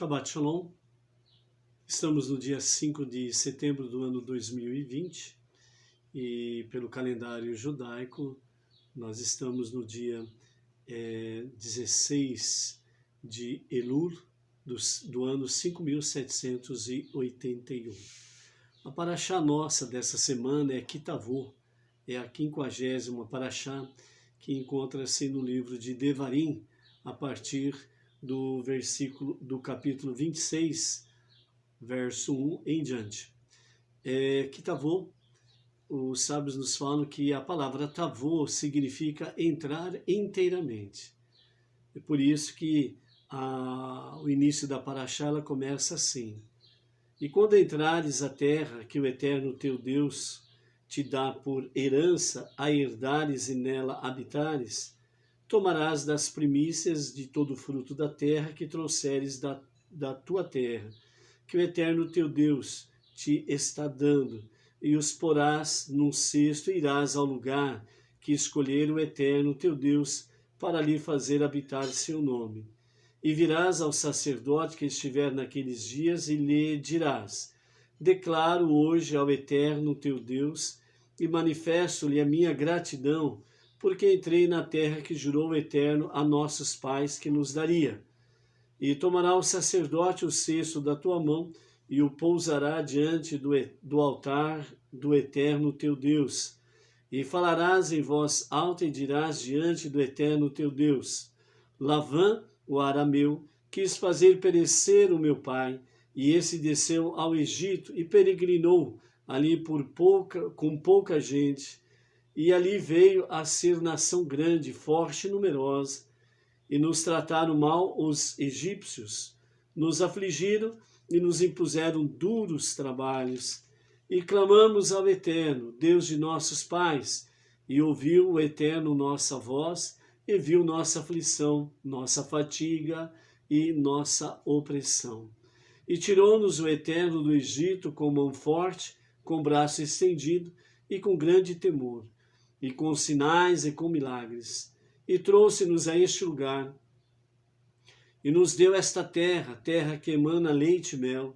Shabbat Shalom. Estamos no dia 5 de setembro do ano 2020 e pelo calendário judaico nós estamos no dia 16 de Elul do ano 5781. A paraxá nossa dessa semana é Kitavô, é a 50ª paraxá que encontra-se no livro de Devarim, a partir do capítulo 26, verso 1 em diante. Kitavô, os sábios nos falam que a palavra tavô significa entrar inteiramente. É por isso que o início da paraxá ela começa assim: e quando entrares a terra que o Eterno teu Deus te dá por herança, a herdares e nela habitares, tomarás das primícias de todo o fruto da terra que trouxeres da tua terra, que o Eterno teu Deus te está dando, e os porás num cesto e irás ao lugar que escolher o Eterno teu Deus para lhe fazer habitar seu nome. E virás ao sacerdote que estiver naqueles dias e lhe dirás: declaro hoje ao Eterno teu Deus e manifesto-lhe a minha gratidão, porque entrei na terra que jurou o Eterno a nossos pais que nos daria. E tomará o sacerdote o cesto da tua mão e o pousará diante do altar do Eterno teu Deus. E falarás em voz alta e dirás diante do Eterno teu Deus: Lavã, o arameu, quis fazer perecer o meu pai, e esse desceu ao Egito e peregrinou ali com pouca gente, e ali veio a ser nação grande, forte e numerosa, e nos trataram mal os egípcios, nos afligiram e nos impuseram duros trabalhos. E clamamos ao Eterno, Deus de nossos pais, e ouviu o Eterno nossa voz, e viu nossa aflição, nossa fatiga e nossa opressão. E tirou-nos o Eterno do Egito com mão forte, com braço estendido e com grande temor, e com sinais e com milagres, e trouxe-nos a este lugar, e nos deu esta terra, terra que emana leite e mel,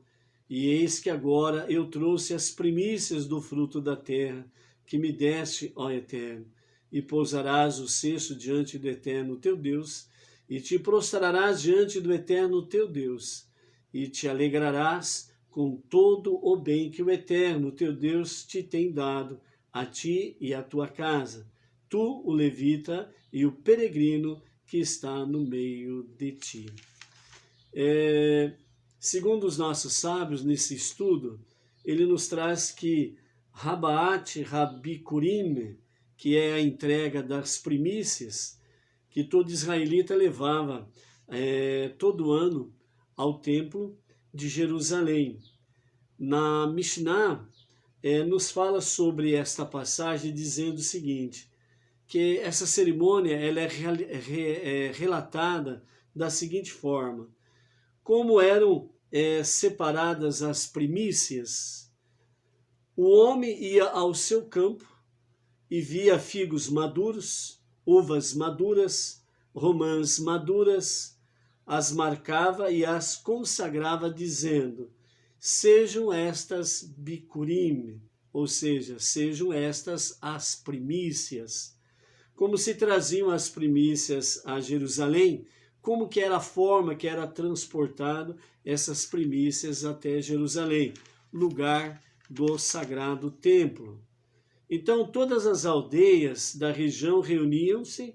e eis que agora eu trouxe as primícias do fruto da terra, que me deste, ó Eterno, e pousarás o cesto diante do Eterno teu Deus, e te prostrarás diante do Eterno teu Deus, e te alegrarás com todo o bem que o Eterno teu Deus te tem dado, a ti e a tua casa, tu, o levita, e o peregrino que está no meio de ti. Segundo os nossos sábios, nesse estudo, ele nos traz que Rabaat Rabikurim, que é a entrega das primícias, que todo israelita levava todo ano ao templo de Jerusalém. Na Mishnah, nos fala sobre esta passagem dizendo o seguinte, que essa cerimônia ela é relatada da seguinte forma: como eram separadas as primícias, o homem ia ao seu campo e via figos maduros, uvas maduras, romãs maduras, as marcava e as consagrava dizendo: sejam estas bikurim, ou seja, sejam estas as primícias. Como se traziam as primícias a Jerusalém, como que era a forma que era transportado essas primícias até Jerusalém, lugar do sagrado templo. Então todas as aldeias da região reuniam-se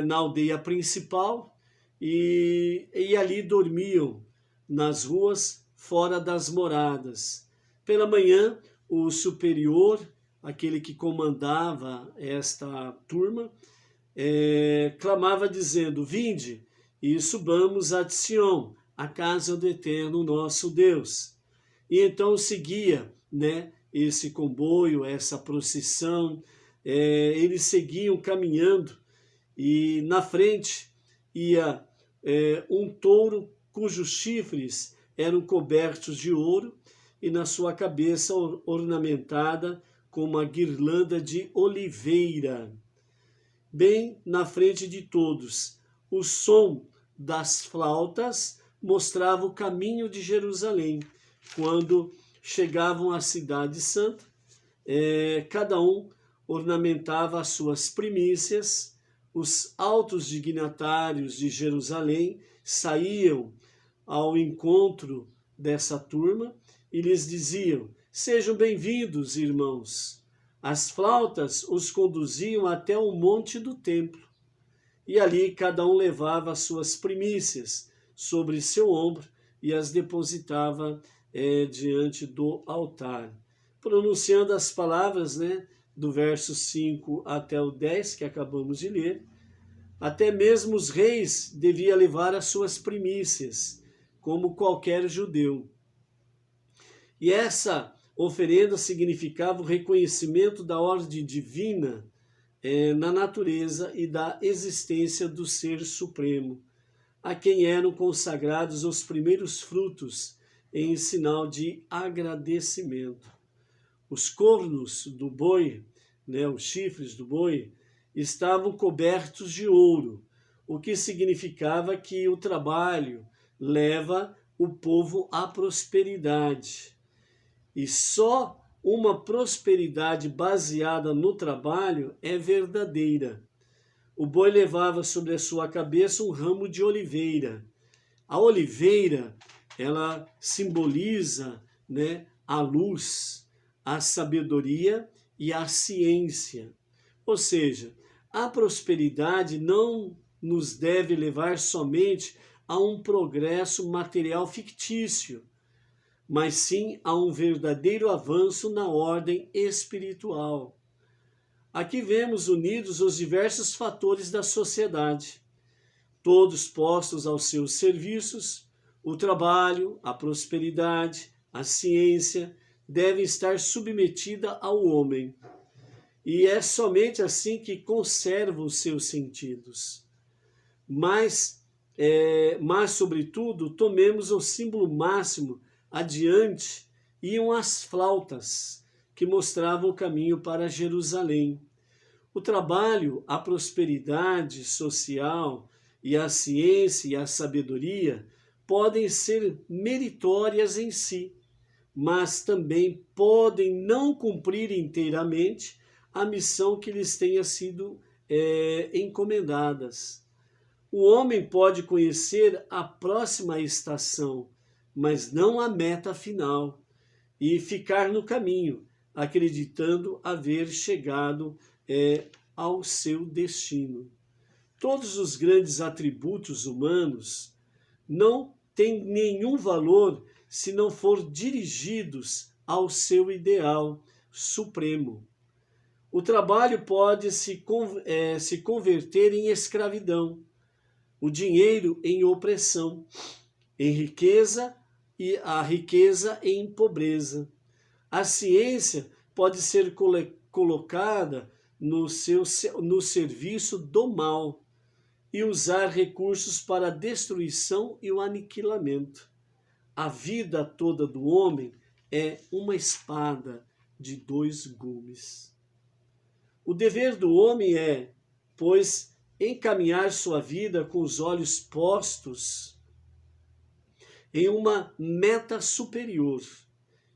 na aldeia principal e ali dormiam nas ruas fora das moradas. Pela manhã, o superior, aquele que comandava esta turma, clamava dizendo: vinde e subamos a Sião, a casa do Eterno nosso Deus. E então seguia, esse comboio, essa procissão, eles seguiam caminhando e na frente ia um touro cujos chifres eram cobertos de ouro e na sua cabeça ornamentada com uma guirlanda de oliveira. Bem na frente de todos, o som das flautas mostrava o caminho de Jerusalém. Quando chegavam à cidade santa, cada um ornamentava as suas primícias. Os altos dignatários de Jerusalém saíam ao encontro dessa turma e lhes diziam: sejam bem-vindos, irmãos. As flautas os conduziam até o monte do templo, e ali cada um levava as suas primícias sobre seu ombro e as depositava diante do altar, pronunciando as palavras, do verso 5 até o 10, que acabamos de ler. Até mesmo os reis deviam levar as suas primícias, como qualquer judeu. E essa oferenda significava o reconhecimento da ordem divina na natureza e da existência do Ser Supremo, a quem eram consagrados os primeiros frutos em sinal de agradecimento. Os cornos do boi, os chifres do boi, estavam cobertos de ouro, o que significava que o trabalho leva o povo à prosperidade. E só uma prosperidade baseada no trabalho é verdadeira. O boi levava sobre a sua cabeça um ramo de oliveira. A oliveira, ela simboliza, a luz, a sabedoria e a ciência. Ou seja, a prosperidade não nos deve levar somente a um progresso material fictício, mas sim a um verdadeiro avanço na ordem espiritual. Aqui vemos unidos os diversos fatores da sociedade, todos postos aos seus serviços. O trabalho, a prosperidade, a ciência devem estar submetida ao homem. E é somente assim que conserva os seus sentidos. Mas, sobretudo, tomemos o símbolo máximo adiante, iam as flautas, que mostravam o caminho para Jerusalém. O trabalho, a prosperidade social e a ciência e a sabedoria podem ser meritórias em si, mas também podem não cumprir inteiramente a missão que lhes tenha sido encomendadas. O homem pode conhecer a próxima estação, mas não a meta final, e ficar no caminho, acreditando haver chegado ao seu destino. Todos os grandes atributos humanos não têm nenhum valor se não for dirigidos ao seu ideal supremo. O trabalho pode se converter em escravidão, o dinheiro em opressão, em riqueza e a riqueza em pobreza. A ciência pode ser colocada no serviço do mal e usar recursos para a destruição e o aniquilamento. A vida toda do homem é uma espada de dois gumes. O dever do homem é, pois, encaminhar sua vida com os olhos postos em uma meta superior,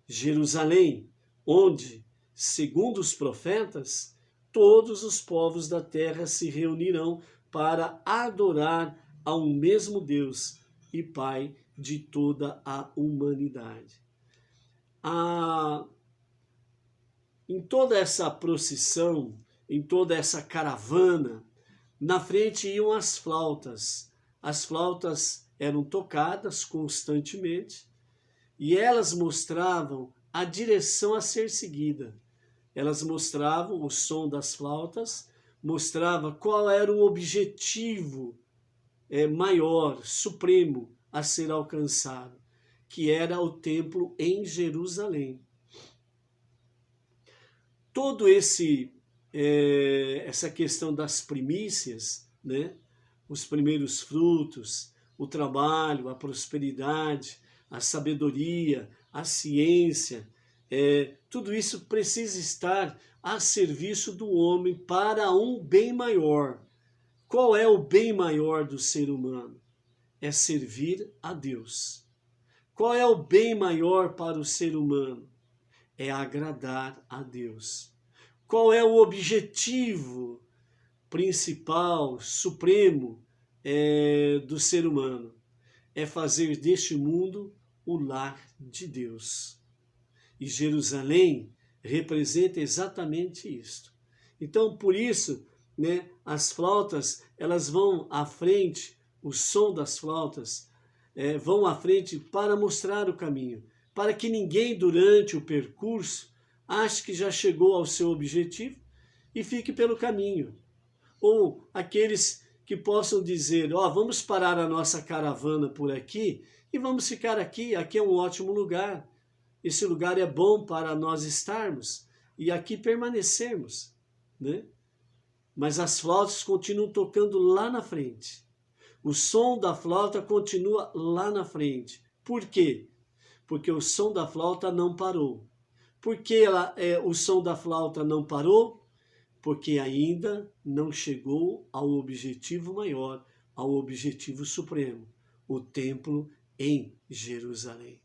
Jerusalém, onde, segundo os profetas, todos os povos da terra se reunirão para adorar ao mesmo Deus e Pai de toda a humanidade. Em toda essa procissão, em toda essa caravana, na frente iam as flautas. As flautas eram tocadas constantemente e elas mostravam a direção a ser seguida. Elas mostravam o som das flautas, mostrava qual era o objetivo maior, supremo a ser alcançado, que era o templo em Jerusalém. Todo essa questão das primícias, os primeiros frutos, o trabalho, a prosperidade, a sabedoria, a ciência, tudo isso precisa estar a serviço do homem para um bem maior. Qual é o bem maior do ser humano? é servir a Deus. Qual é o bem maior para o ser humano? É agradar a Deus. Qual é o objetivo principal, supremo do ser humano? É fazer deste mundo o lar de Deus. E Jerusalém representa exatamente isto. Então, por isso, né, as flautas, elas vão à frente, o som das flautas vão à frente para mostrar o caminho, para que ninguém durante o percurso ache que já chegou ao seu objetivo e fique pelo caminho. Ou aqueles que possam dizer, vamos parar a nossa caravana por aqui e vamos ficar aqui, aqui é um ótimo lugar. Esse lugar é bom para nós estarmos e aqui permanecermos, né? Mas as flautas continuam tocando lá na frente. O som da flauta continua lá na frente. Por quê? Porque o som da flauta não parou. Por que o som da flauta não parou? Porque ainda não chegou ao objetivo maior, ao objetivo supremo, o templo em Jerusalém.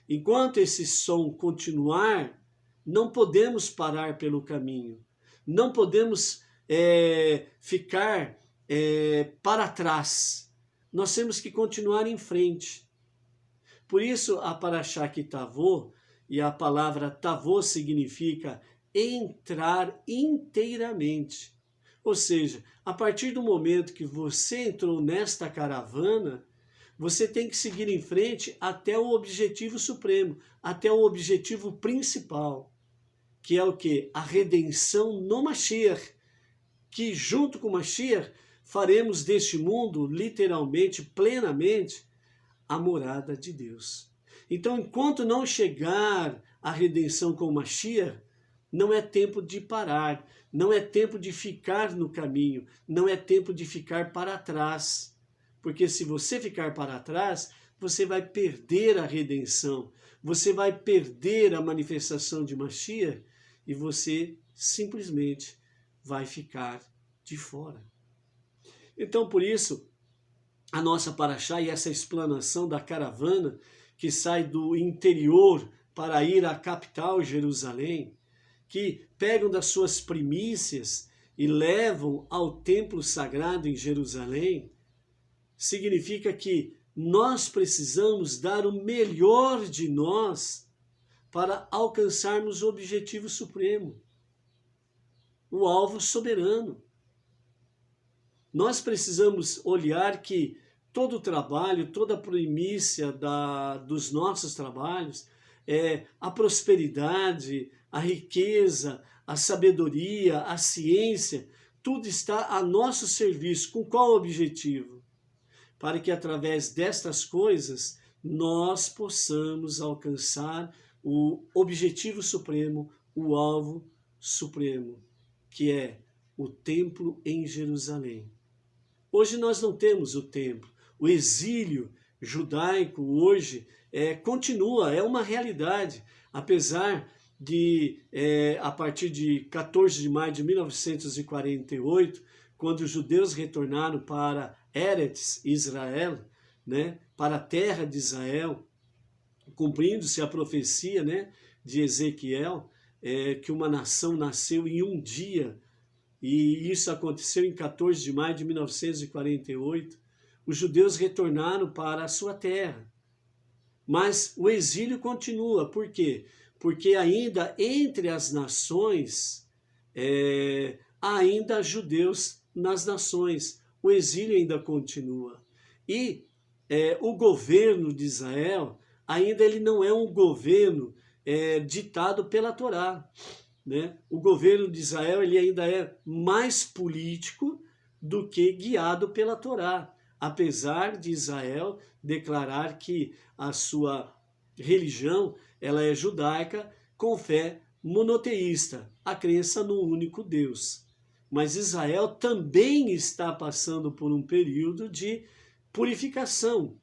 Enquanto esse som continuar, não podemos parar pelo caminho, não podemos ficar para trás. Nós temos que continuar em frente. Por isso, a Parashá que Tavô, e a palavra Tavô significa entrar inteiramente. Ou seja, a partir do momento que você entrou nesta caravana, você tem que seguir em frente até o objetivo supremo, até o objetivo principal, que é o quê? A redenção no Mashiach, que junto com o Mashiach faremos deste mundo, literalmente, plenamente, a morada de Deus. Então, enquanto não chegar a redenção com o Mashiach, não é tempo de parar, não é tempo de ficar no caminho, não é tempo de ficar para trás. Porque se você ficar para trás, você vai perder a redenção, você vai perder a manifestação de Mashiach e você simplesmente vai ficar de fora. Então, por isso, a nossa Parashá e essa explanação da caravana que sai do interior para ir à capital, Jerusalém, que pegam das suas primícias e levam ao templo sagrado em Jerusalém, significa que nós precisamos dar o melhor de nós para alcançarmos o objetivo supremo, o alvo soberano. Nós precisamos olhar que todo o trabalho, toda a primícia dos nossos trabalhos, a prosperidade, a riqueza, a sabedoria, a ciência, tudo está a nosso serviço. Com qual objetivo? Para que através destas coisas nós possamos alcançar o objetivo supremo, o alvo supremo, que é o templo em Jerusalém. Hoje nós não temos o templo. O exílio judaico hoje continua, é uma realidade, apesar de, a partir de 14 de maio de 1948, quando os judeus retornaram para Eretz Israel, né, para a terra de Israel, cumprindo-se a profecia, né, de Ezequiel, que uma nação nasceu em um dia, e isso aconteceu em 14 de maio de 1948, os judeus retornaram para a sua terra. Mas o exílio continua. Por quê? Porque ainda entre as nações, há ainda judeus nas nações. O exílio ainda continua. E o governo de Israel, ainda ele não é um governo ditado pela Torá, né? O governo de Israel ele ainda é mais político do que guiado pela Torá, apesar de Israel declarar que a sua religião ela é judaica com fé monoteísta, a crença no único Deus. Mas Israel também está passando por um período de purificação,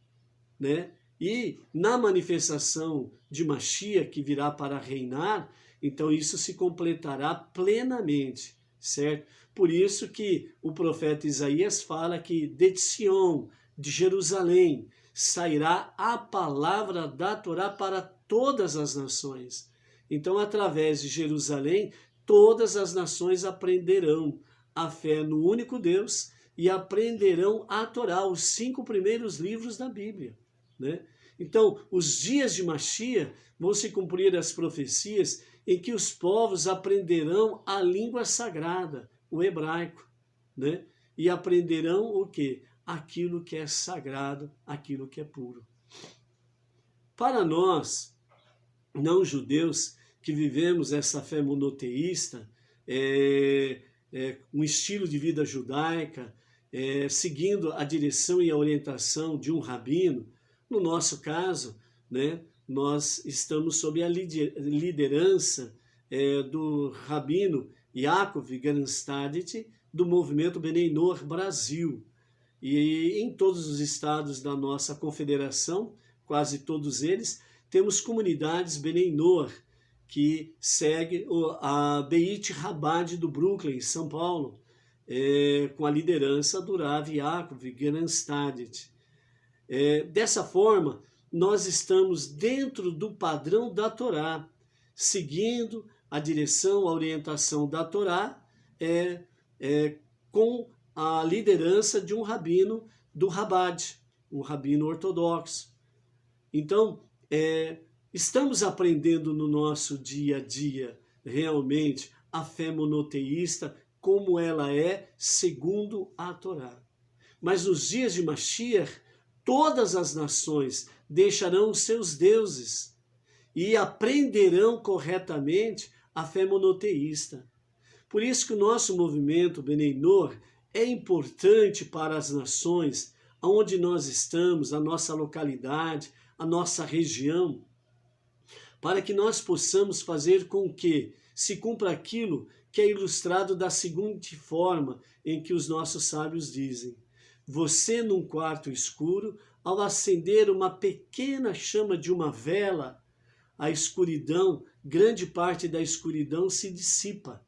né? E na manifestação de Mashiach, que virá para reinar, então isso se completará plenamente, certo? Por isso que o profeta Isaías fala que de Sion de Jerusalém sairá a palavra da Torá para todas as nações. Então, através de Jerusalém, todas as nações aprenderão a fé no único Deus e aprenderão a Torá, os 5 primeiros livros da Bíblia, né? Então, os dias de Mashiach vão se cumprir as profecias em que os povos aprenderão a língua sagrada, o hebraico, né? E aprenderão o quê? Aquilo que é sagrado, aquilo que é puro. Para nós, não judeus, que vivemos essa fé monoteísta, um estilo de vida judaica, seguindo a direção e a orientação de um rabino, no nosso caso, né, nós estamos sob a liderança do rabino Yaakov Granstadit, do movimento Bnei Noach Brasil. E em todos os estados da nossa confederação, quase todos eles, temos comunidades Bnei Noach, que segue a Beit Chabad do Brooklyn, São Paulo, com a liderança do Rav Yaakov Granstadit. Dessa forma, nós estamos dentro do padrão da Torá, seguindo a direção, a orientação da Torá, com a liderança de um rabino do Chabad, um rabino ortodoxo. Então, estamos aprendendo no nosso dia a dia, realmente, a fé monoteísta, como ela é segundo a Torá. Mas nos dias de Mashiach, todas as nações deixarão os seus deuses e aprenderão corretamente a fé monoteísta. Por isso que o nosso movimento Bnei Noach é importante para as nações onde nós estamos, a nossa localidade, a nossa região, para que nós possamos fazer com que se cumpra aquilo que é ilustrado da seguinte forma em que os nossos sábios dizem: você num quarto escuro, ao acender uma pequena chama de uma vela, a escuridão, grande parte da escuridão se dissipa.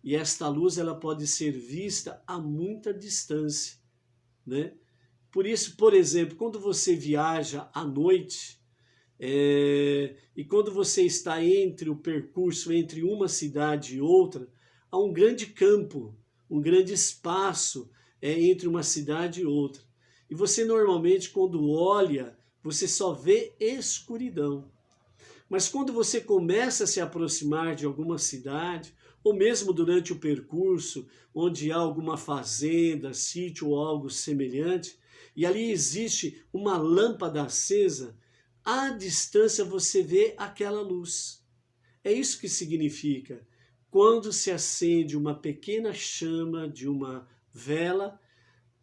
E esta luz ela pode ser vista a muita distância, né? Por isso, por exemplo, quando você viaja à noite, e quando você está entre o percurso entre uma cidade e outra, há um grande campo, um grande espaço entre uma cidade e outra. E você normalmente, quando olha, você só vê escuridão. Mas quando você começa a se aproximar de alguma cidade, ou mesmo durante o percurso, onde há alguma fazenda, sítio ou algo semelhante, e ali existe uma lâmpada acesa, à distância você vê aquela luz. É isso que significa. Quando se acende uma pequena chama de uma vela,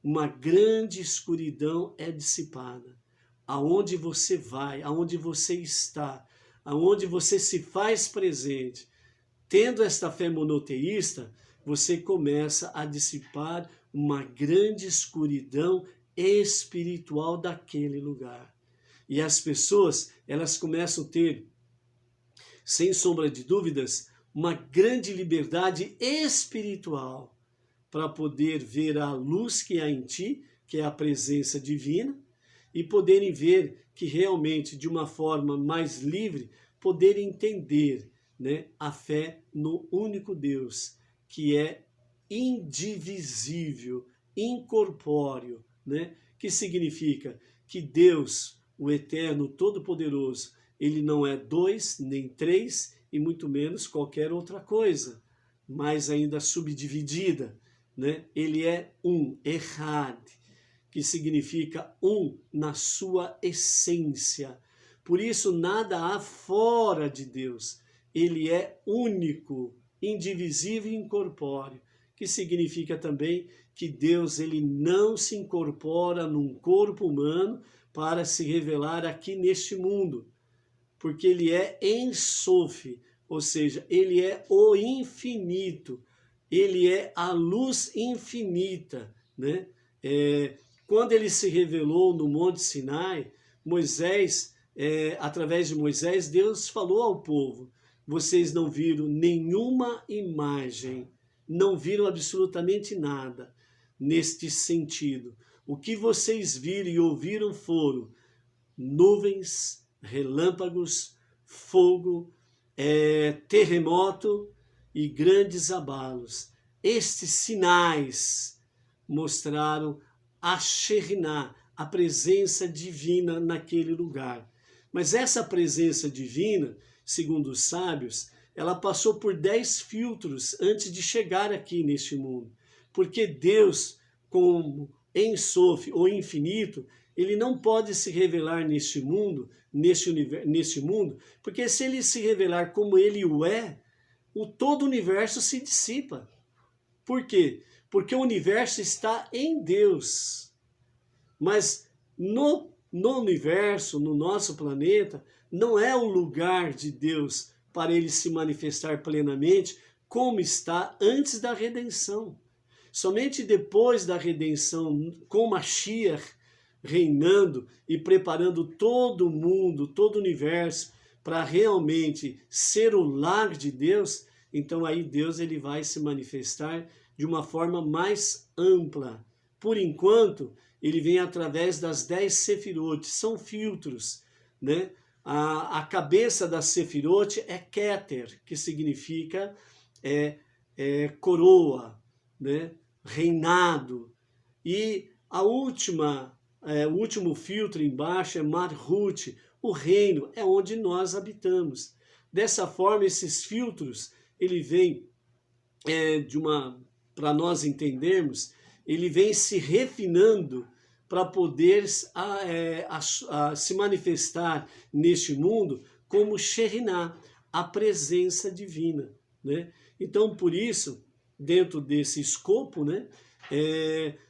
uma grande escuridão é dissipada. Aonde você vai, aonde você está, aonde você se faz presente, tendo esta fé monoteísta, você começa a dissipar uma grande escuridão espiritual daquele lugar. E as pessoas, elas começam a ter, sem sombra de dúvidas, uma grande liberdade espiritual para poder ver a luz que há em ti, que é a presença divina, e poderem ver que realmente, de uma forma mais livre, poderem entender, né, a fé no único Deus, que é indivisível, incorpóreo, né, que significa que Deus, o Eterno, Todo-Poderoso, ele não é 2, nem 3, e muito menos qualquer outra coisa, mais ainda subdividida, né? Ele é um, Echad, que significa um na sua essência. Por isso nada há fora de Deus. Ele é único, indivisível e incorpóreo, que significa também que Deus ele não se incorpora num corpo humano para se revelar aqui neste mundo, porque ele é Ein Sof, ou seja, ele é o infinito, ele é a luz infinita, né? Quando ele se revelou no Monte Sinai, Moisés, através de Moisés, Deus falou ao povo: vocês não viram nenhuma imagem, não viram absolutamente nada neste sentido. O que vocês viram e ouviram foram nuvens, relâmpagos, fogo, terremoto e grandes abalos. Estes sinais mostraram a Shekhinah, a presença divina naquele lugar. Mas essa presença divina, segundo os sábios, ela passou por 10 filtros antes de chegar aqui neste mundo. Porque Deus, como Ein Sof, ou infinito, ele não pode se revelar neste mundo, neste mundo, porque se ele se revelar como ele o é, todo o universo se dissipa. Por quê? Porque o universo está em Deus. Mas no universo, no nosso planeta, não é o lugar de Deus para ele se manifestar plenamente como está antes da redenção. Somente depois da redenção, com Mashiach reinando e preparando todo o mundo, todo o universo para realmente ser o lar de Deus, então aí Deus ele vai se manifestar de uma forma mais ampla. Por enquanto, ele vem através das 10 sefirot, são filtros, né? A cabeça da sefirot é Keter, que significa coroa, né? Reinado. E o último filtro embaixo é Malchut, o reino, é onde nós habitamos. Dessa forma, esses filtros, ele vem para nós entendermos, ele vem se refinando para poder se manifestar neste mundo como Shekhinah, a presença divina, né? Então, por isso, dentro desse escopo, né,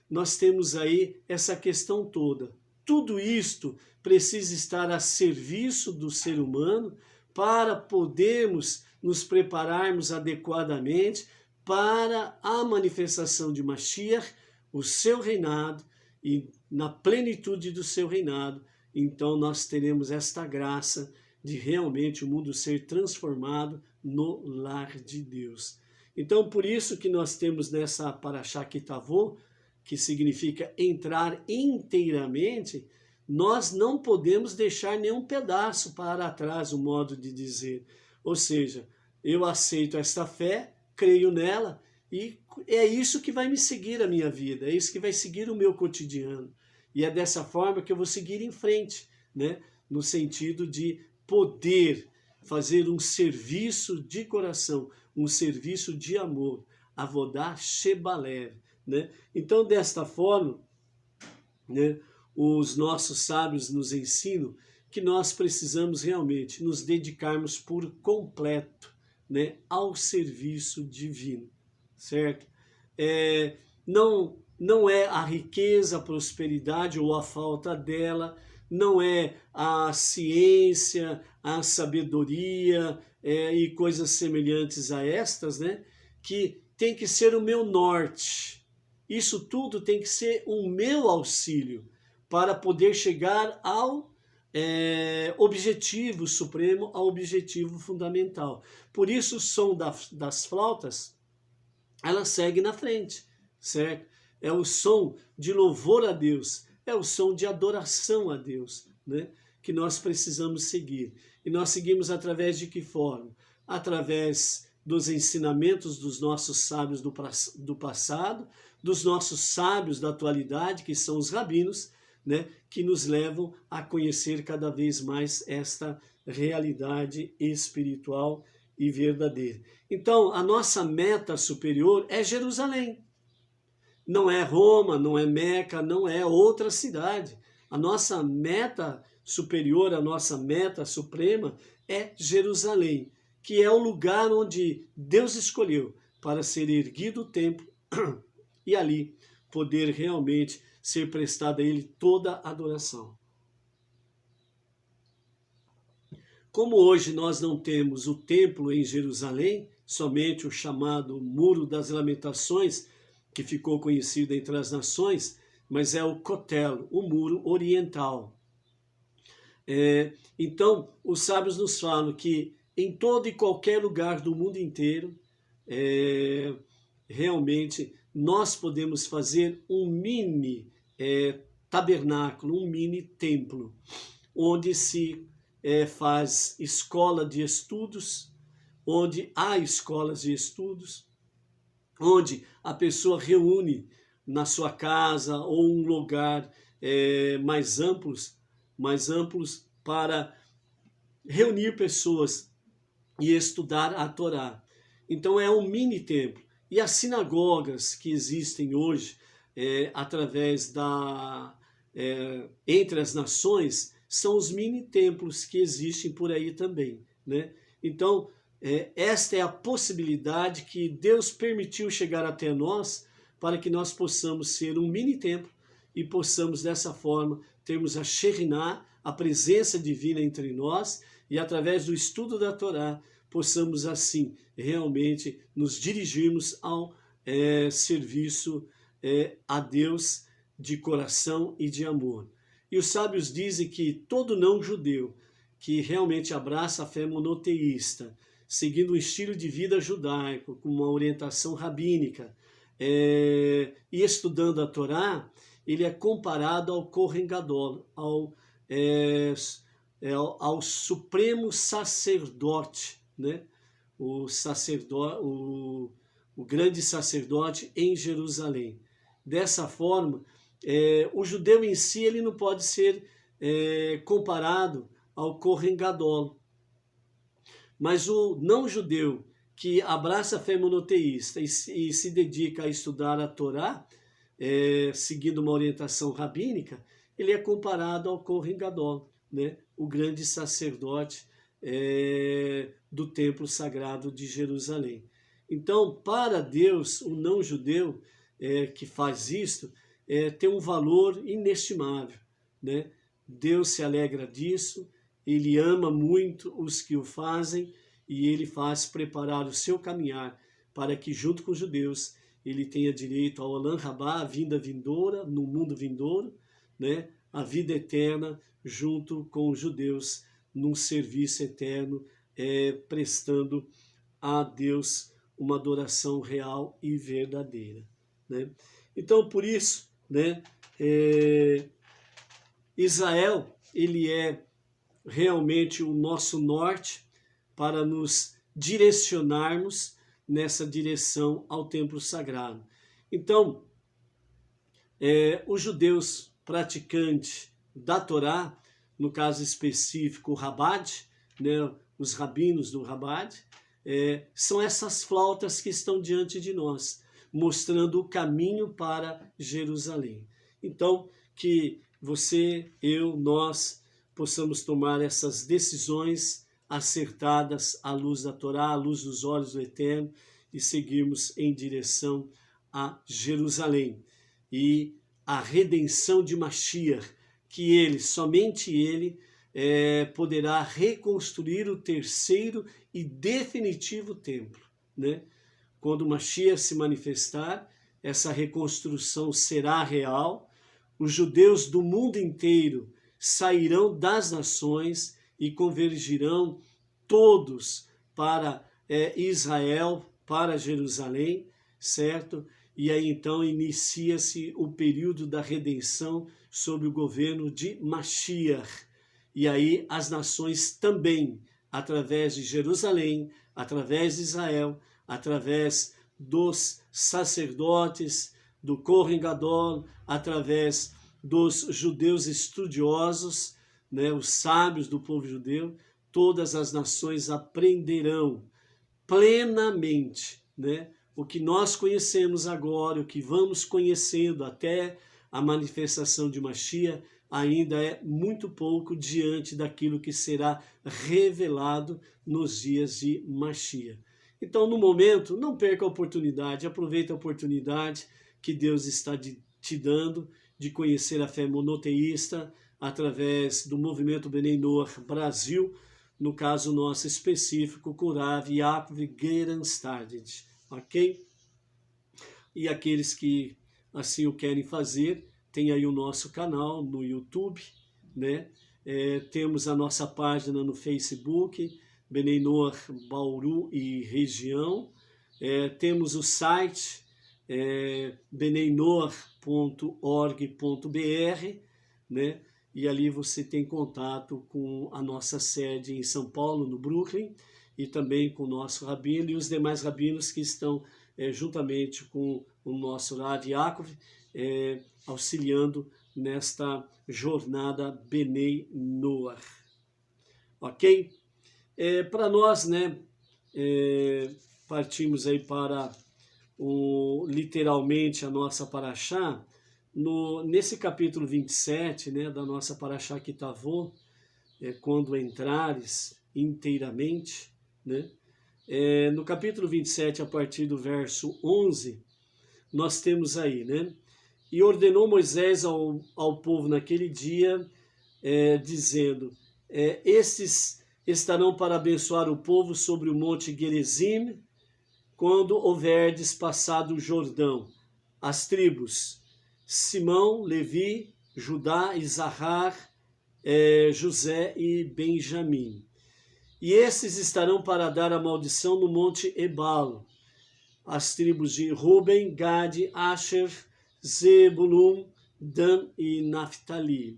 nós temos aí essa questão toda. Tudo isto precisa estar a serviço do ser humano para podermos nos prepararmos adequadamente para a manifestação de Mashiach, o seu reinado, e na plenitude do seu reinado, então nós teremos esta graça de realmente o mundo ser transformado no lar de Deus. Então, por isso que nós temos nessa Parashá Kitavô, que significa entrar inteiramente, nós não podemos deixar nenhum pedaço para trás, o modo de dizer. Ou seja, eu aceito esta fé, creio nela, e é isso que vai me seguir a minha vida, é isso que vai seguir o meu cotidiano. E é dessa forma que eu vou seguir em frente, né? No sentido de poder fazer um serviço de coração, um serviço de amor, Avodá Shebaler, né? Então, desta forma, né, os nossos sábios nos ensinam que nós precisamos realmente nos dedicarmos por completo, né, ao serviço divino, certo? Não é a riqueza, a prosperidade ou a falta dela, não é a ciência, a sabedoria e coisas semelhantes a estas, né, que tem que ser o meu norte. Isso tudo tem que ser o meu auxílio para poder chegar ao objetivo supremo, ao objetivo fundamental. Por isso o som das flautas, ela segue na frente, certo? É o som de louvor a Deus, é o som de adoração a Deus, né? Que nós precisamos seguir. E nós seguimos através de que forma? Através dos ensinamentos dos nossos sábios do passado, dos nossos sábios da atualidade, que são os rabinos, né, que nos levam a conhecer cada vez mais esta realidade espiritual e verdadeira. Então, a nossa meta superior é Jerusalém. Não é Roma, não é Meca, não é outra cidade. A nossa meta superior, a nossa meta suprema é Jerusalém, que é o lugar onde Deus escolheu para ser erguido o templo e ali poder realmente ser prestada a Ele toda a adoração. Como hoje nós não temos o templo em Jerusalém, somente o chamado Muro das Lamentações, que ficou conhecido entre as nações, mas é o Kotel, o Muro Oriental. Então, os sábios nos falam que em todo e qualquer lugar do mundo inteiro, realmente nós podemos fazer um mini tabernáculo, um mini templo, onde se faz escola de estudos, onde há escolas de estudos, onde a pessoa reúne na sua casa ou um lugar mais amplos para reunir pessoas e estudar a Torá. Então é um mini templo. E as sinagogas que existem hoje, através entre as nações, são os mini templos que existem por aí também, né? Então, esta é a possibilidade que Deus permitiu chegar até nós para que nós possamos ser um mini templo e possamos dessa forma termos a Shekhinah, a presença divina entre nós, e através do estudo da Torá possamos assim realmente nos dirigirmos ao serviço a Deus de coração e de amor. E os sábios dizem que todo não-judeu que realmente abraça a fé monoteísta, seguindo um estilo de vida judaico, com uma orientação rabínica, e estudando a Torá, ele é comparado ao Kohen Gadol, ao supremo sacerdote, né? O grande sacerdote em Jerusalém. Dessa forma, o judeu em si ele não pode ser comparado ao Kohen Gadol. Mas o não-judeu que abraça a fé monoteísta e se dedica a estudar a Torá, seguindo uma orientação rabínica, ele é comparado ao Kohen Gadol, né? O grande sacerdote do templo sagrado de Jerusalém. Então, para Deus, o não-judeu que faz isto tem um valor inestimável, né? Deus se alegra disso, ele ama muito os que o fazem e ele faz preparar o seu caminhar para que, junto com os judeus, ele tenha direito ao Olam Rabá, a vinda vindoura, no mundo vindouro, né? A vida eterna junto com os judeus num serviço eterno, prestando a Deus uma adoração real e verdadeira, né? Então, por isso, né, Israel, ele é realmente o nosso norte para nos direcionarmos nessa direção ao templo sagrado. Então, os judeus praticantes da Torá, no caso específico o Rabad, né, os rabinos do Rabad, são essas flautas que estão diante de nós, mostrando o caminho para Jerusalém. Então, que você, eu, nós possamos tomar essas decisões acertadas à luz da Torá, à luz dos olhos do Eterno, e seguirmos em direção a Jerusalém. E a redenção de Mashiach, que ele, somente ele, poderá reconstruir o terceiro e definitivo templo, né? Quando Mashiach se manifestar, essa reconstrução será real, os judeus do mundo inteiro sairão das nações e convergirão todos para Israel, para Jerusalém, certo? E aí então inicia-se o período da redenção sob o governo de Mashiach. E aí as nações também, através de Jerusalém, através de Israel, através dos sacerdotes, do Kohen Gadol, através dos judeus estudiosos, né, os sábios do povo judeu, todas as nações aprenderão plenamente, né, o que nós conhecemos agora, o que vamos conhecendo até a manifestação de Mashiach, ainda é muito pouco diante daquilo que será revelado nos dias de Mashiach. Então, no momento, não perca a oportunidade, aproveite a oportunidade que Deus está te dando de conhecer a fé monoteísta através do movimento Bnei Noach Brasil, no caso nosso específico, Kurav Yaakov Geranstadid, ok? E aqueles que assim o querem fazer, tem aí o nosso canal no YouTube, né? Temos a nossa página no Facebook, Bnei Noach Bauru e região, temos o site beneinoor.org.br, né? E ali você tem contato com a nossa sede em São Paulo, no Brooklyn, e também com o nosso rabino e os demais rabinos que estão juntamente com o nosso Rav Yaakov, auxiliando nesta jornada Benei Noar. Ok? Para nós, né, partimos aí para literalmente a nossa paraxá, nesse capítulo 27, né, da nossa paraxá Kitavô, quando entrares inteiramente, né, no capítulo 27, a partir do verso 11, nós temos aí, né, e ordenou Moisés ao povo naquele dia, dizendo, estes estarão para abençoar o povo sobre o monte Gerizim, quando houverdes passado o Jordão, as tribos Simão, Levi, Judá, Isahar, José e Benjamim. E esses estarão para dar a maldição no monte Ebal, as tribos de Ruben, Gade, Asher, Zebulun, Dan e Naphtali.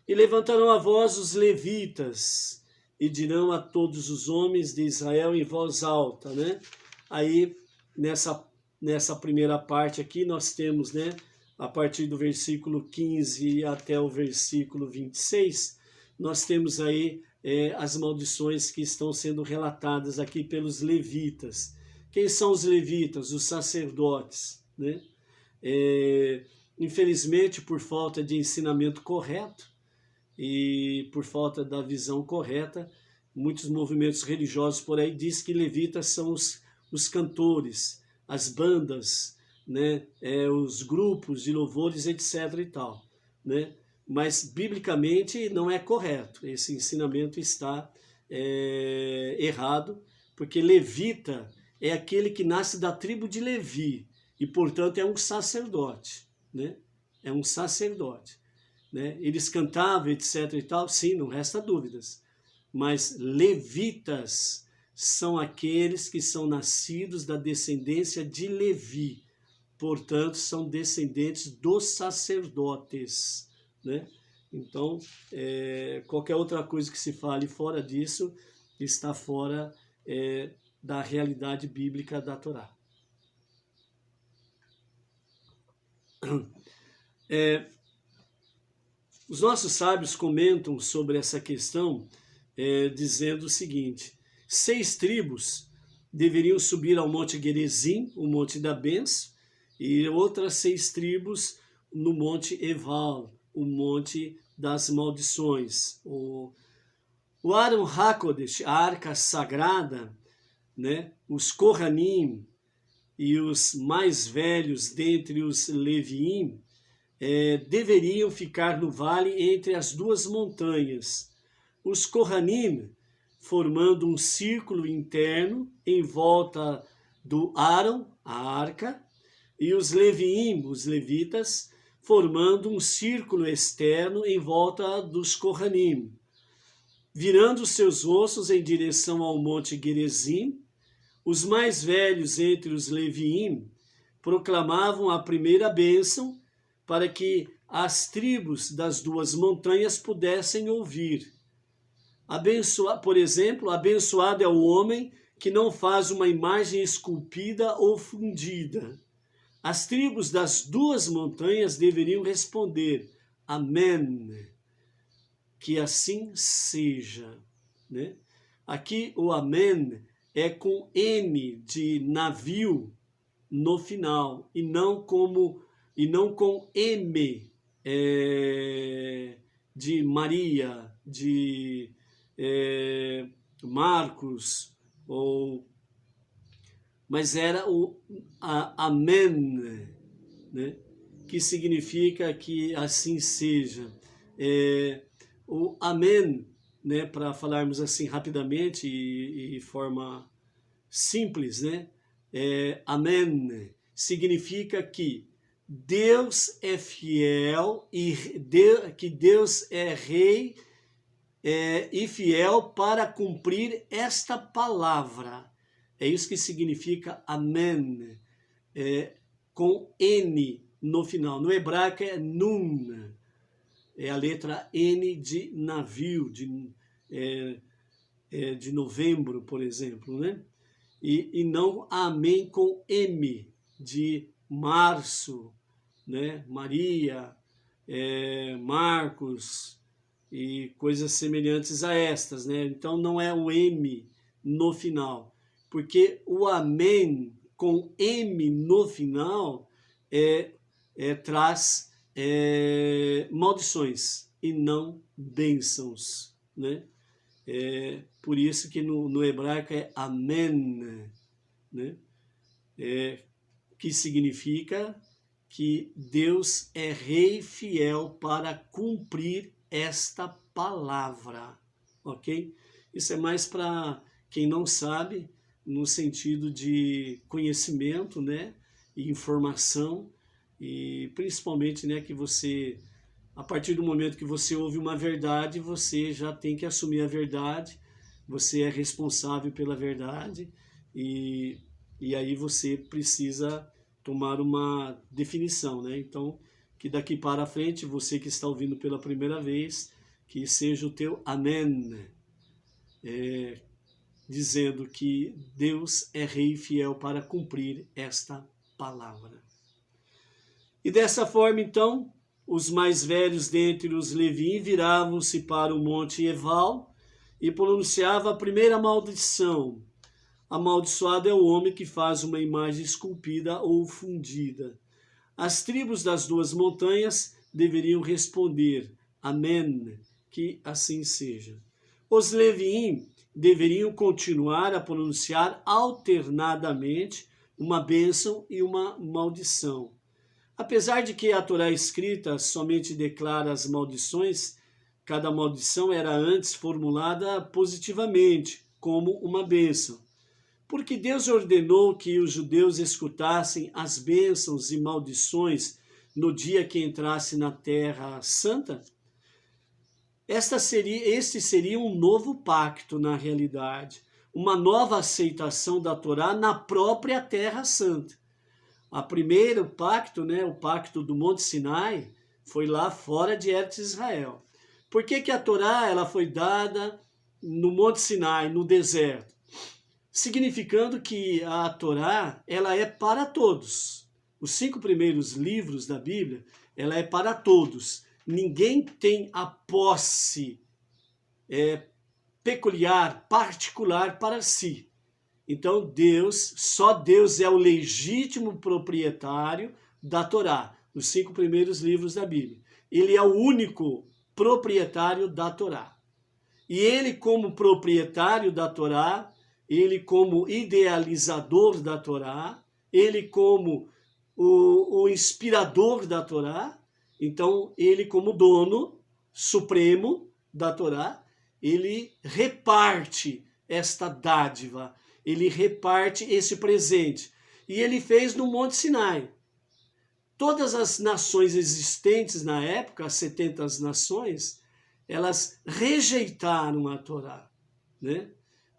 E levantarão a voz os levitas, e dirão a todos os homens de Israel em voz alta, né? Aí, nessa primeira parte aqui, nós temos, né, a partir do versículo 15 até o versículo 26, nós temos aí as maldições que estão sendo relatadas aqui pelos levitas. Quem são os levitas? Os sacerdotes, né? Infelizmente, por falta de ensinamento correto e por falta da visão correta, muitos movimentos religiosos por aí dizem que levitas são os cantores, as bandas, né, os grupos de louvores, etc. e tal, né? Mas biblicamente não é correto, esse ensinamento está errado, porque levita é aquele que nasce da tribo de Levi e, portanto, é um sacerdote, né? É um sacerdote, né? Eles cantavam, etc. e tal, sim, não resta dúvidas, mas levitas são aqueles que são nascidos da descendência de Levi, portanto, são descendentes dos sacerdotes, né? Então, qualquer outra coisa que se fale fora disso está fora da realidade bíblica da Torá. Os nossos sábios comentam sobre essa questão dizendo o seguinte: 6 tribos deveriam subir ao monte Gerizim, o monte da bênção, e outras 6 tribos no monte Eval, o monte das maldições. O Aron HaKodesh, a arca sagrada, né, os Kohanim e os mais velhos dentre os Leviim deveriam ficar no vale entre as 2 montanhas. Os Kohanim formando um círculo interno em volta do Aron, a arca, e os Leviim, os levitas, formando um círculo externo em volta dos Kohanim. Virando seus rostos em direção ao monte Gerizim, os mais velhos entre os Leviim proclamavam a primeira bênção para que as tribos das 2 montanhas pudessem ouvir. Por exemplo, abençoado é o homem que não faz uma imagem esculpida ou fundida. As tribos das 2 montanhas deveriam responder, amém, que assim seja, né? Aqui o amém é com N de navio no final, e não com M de Maria, de Marcos, mas era o amém, né? Que significa que assim seja. O amém, né, para falarmos assim rapidamente e forma simples, né? Amém significa que Deus é fiel e que Deus é rei e fiel para cumprir esta palavra. É isso que significa amém. com N no final. No hebraico é Nun, é a letra N de navio, de novembro, por exemplo, né? E não amém com M, de março, né? Maria, Marcos e coisas semelhantes a estas, né? Então não é o M no final, porque o amém com M no final traz maldições e não bênçãos, né? Por isso que no hebraico é amém, né? Que significa que Deus é rei fiel para cumprir esta palavra, ok? Isso é mais para quem não sabe, no sentido de conhecimento, né? E informação, e principalmente, né, que você, a partir do momento que você ouve uma verdade, você já tem que assumir a verdade, você é responsável pela verdade, e aí você precisa tomar uma definição, né? Então, que daqui para frente, você que está ouvindo pela primeira vez, que seja o teu amém, dizendo que Deus é rei fiel para cumprir esta palavra. E dessa forma, então, os mais velhos dentre os Levi viravam-se para o monte Eval e pronunciava a primeira maldição. Amaldiçoado é o homem que faz uma imagem esculpida ou fundida. As tribos das duas montanhas deveriam responder, amém, que assim seja. Os Leviim deveriam continuar a pronunciar alternadamente uma bênção e uma maldição. Apesar de que a Torá escrita somente declara as maldições, cada maldição era antes formulada positivamente, como uma bênção. Porque Deus ordenou que os judeus escutassem as bênçãos e maldições no dia que entrasse na Terra Santa? Este seria um novo pacto na realidade, uma nova aceitação da Torá na própria Terra Santa. O primeiro pacto, né, o pacto do Monte Sinai, foi lá fora de Eretz Israel. Por que a Torá ela foi dada no Monte Sinai, no deserto? Significando que a Torá ela é para todos. Os 5 primeiros livros da Bíblia, ela é para todos. Ninguém tem a posse peculiar, particular para si. Então só Deus é o legítimo proprietário da Torá, os 5 primeiros livros da Bíblia. Ele é o único proprietário da Torá. E ele, como proprietário da Torá, ele como idealizador da Torá, ele como o inspirador da Torá, então ele como dono supremo da Torá, ele reparte esta dádiva, ele reparte esse presente. E ele fez no Monte Sinai. Todas as nações existentes na época, as 70 nações, elas rejeitaram a Torá, né?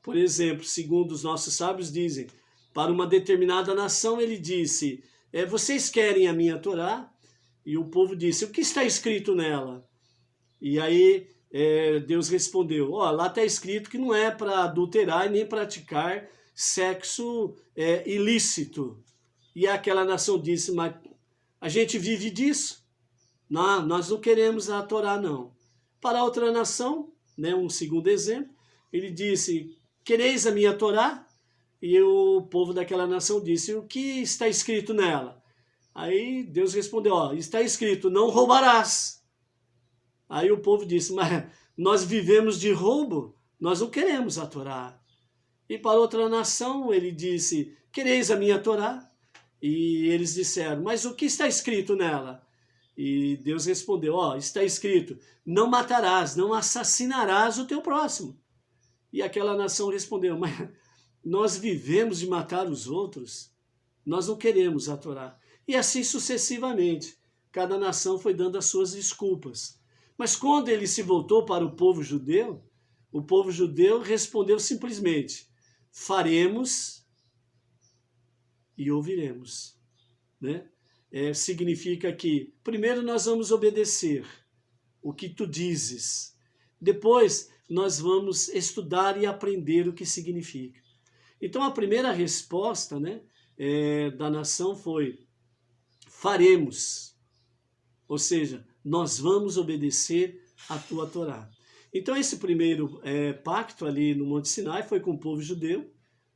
Por exemplo, segundo os nossos sábios dizem, para uma determinada nação ele disse, vocês querem a minha Torá? E o povo disse, o que está escrito nela? E aí Deus respondeu, lá está escrito que não é para adulterar e nem praticar sexo ilícito. E aquela nação disse, mas a gente vive disso? Não, nós não queremos a Torá, não. Para outra nação, né, um segundo exemplo, ele disse, quereis a minha Torá? E o povo daquela nação disse, o que está escrito nela? Aí Deus respondeu, está escrito, não roubarás. Aí o povo disse, mas nós vivemos de roubo, nós não queremos a Torá. E para outra nação ele disse, quereis a minha Torá? E eles disseram, mas o que está escrito nela? E Deus respondeu, está escrito, não matarás, não assassinarás o teu próximo. E aquela nação respondeu, mas nós vivemos de matar os outros, nós não queremos a Torá. E assim sucessivamente, cada nação foi dando as suas desculpas. Mas quando ele se voltou para o povo judeu respondeu simplesmente, faremos e ouviremos. né? Significa que primeiro nós vamos obedecer o que tu dizes, depois nós vamos estudar e aprender o que significa. Então a primeira resposta, né, da nação foi: faremos, ou seja, nós vamos obedecer a tua Torá. Então esse primeiro pacto ali no Monte Sinai foi com o povo judeu,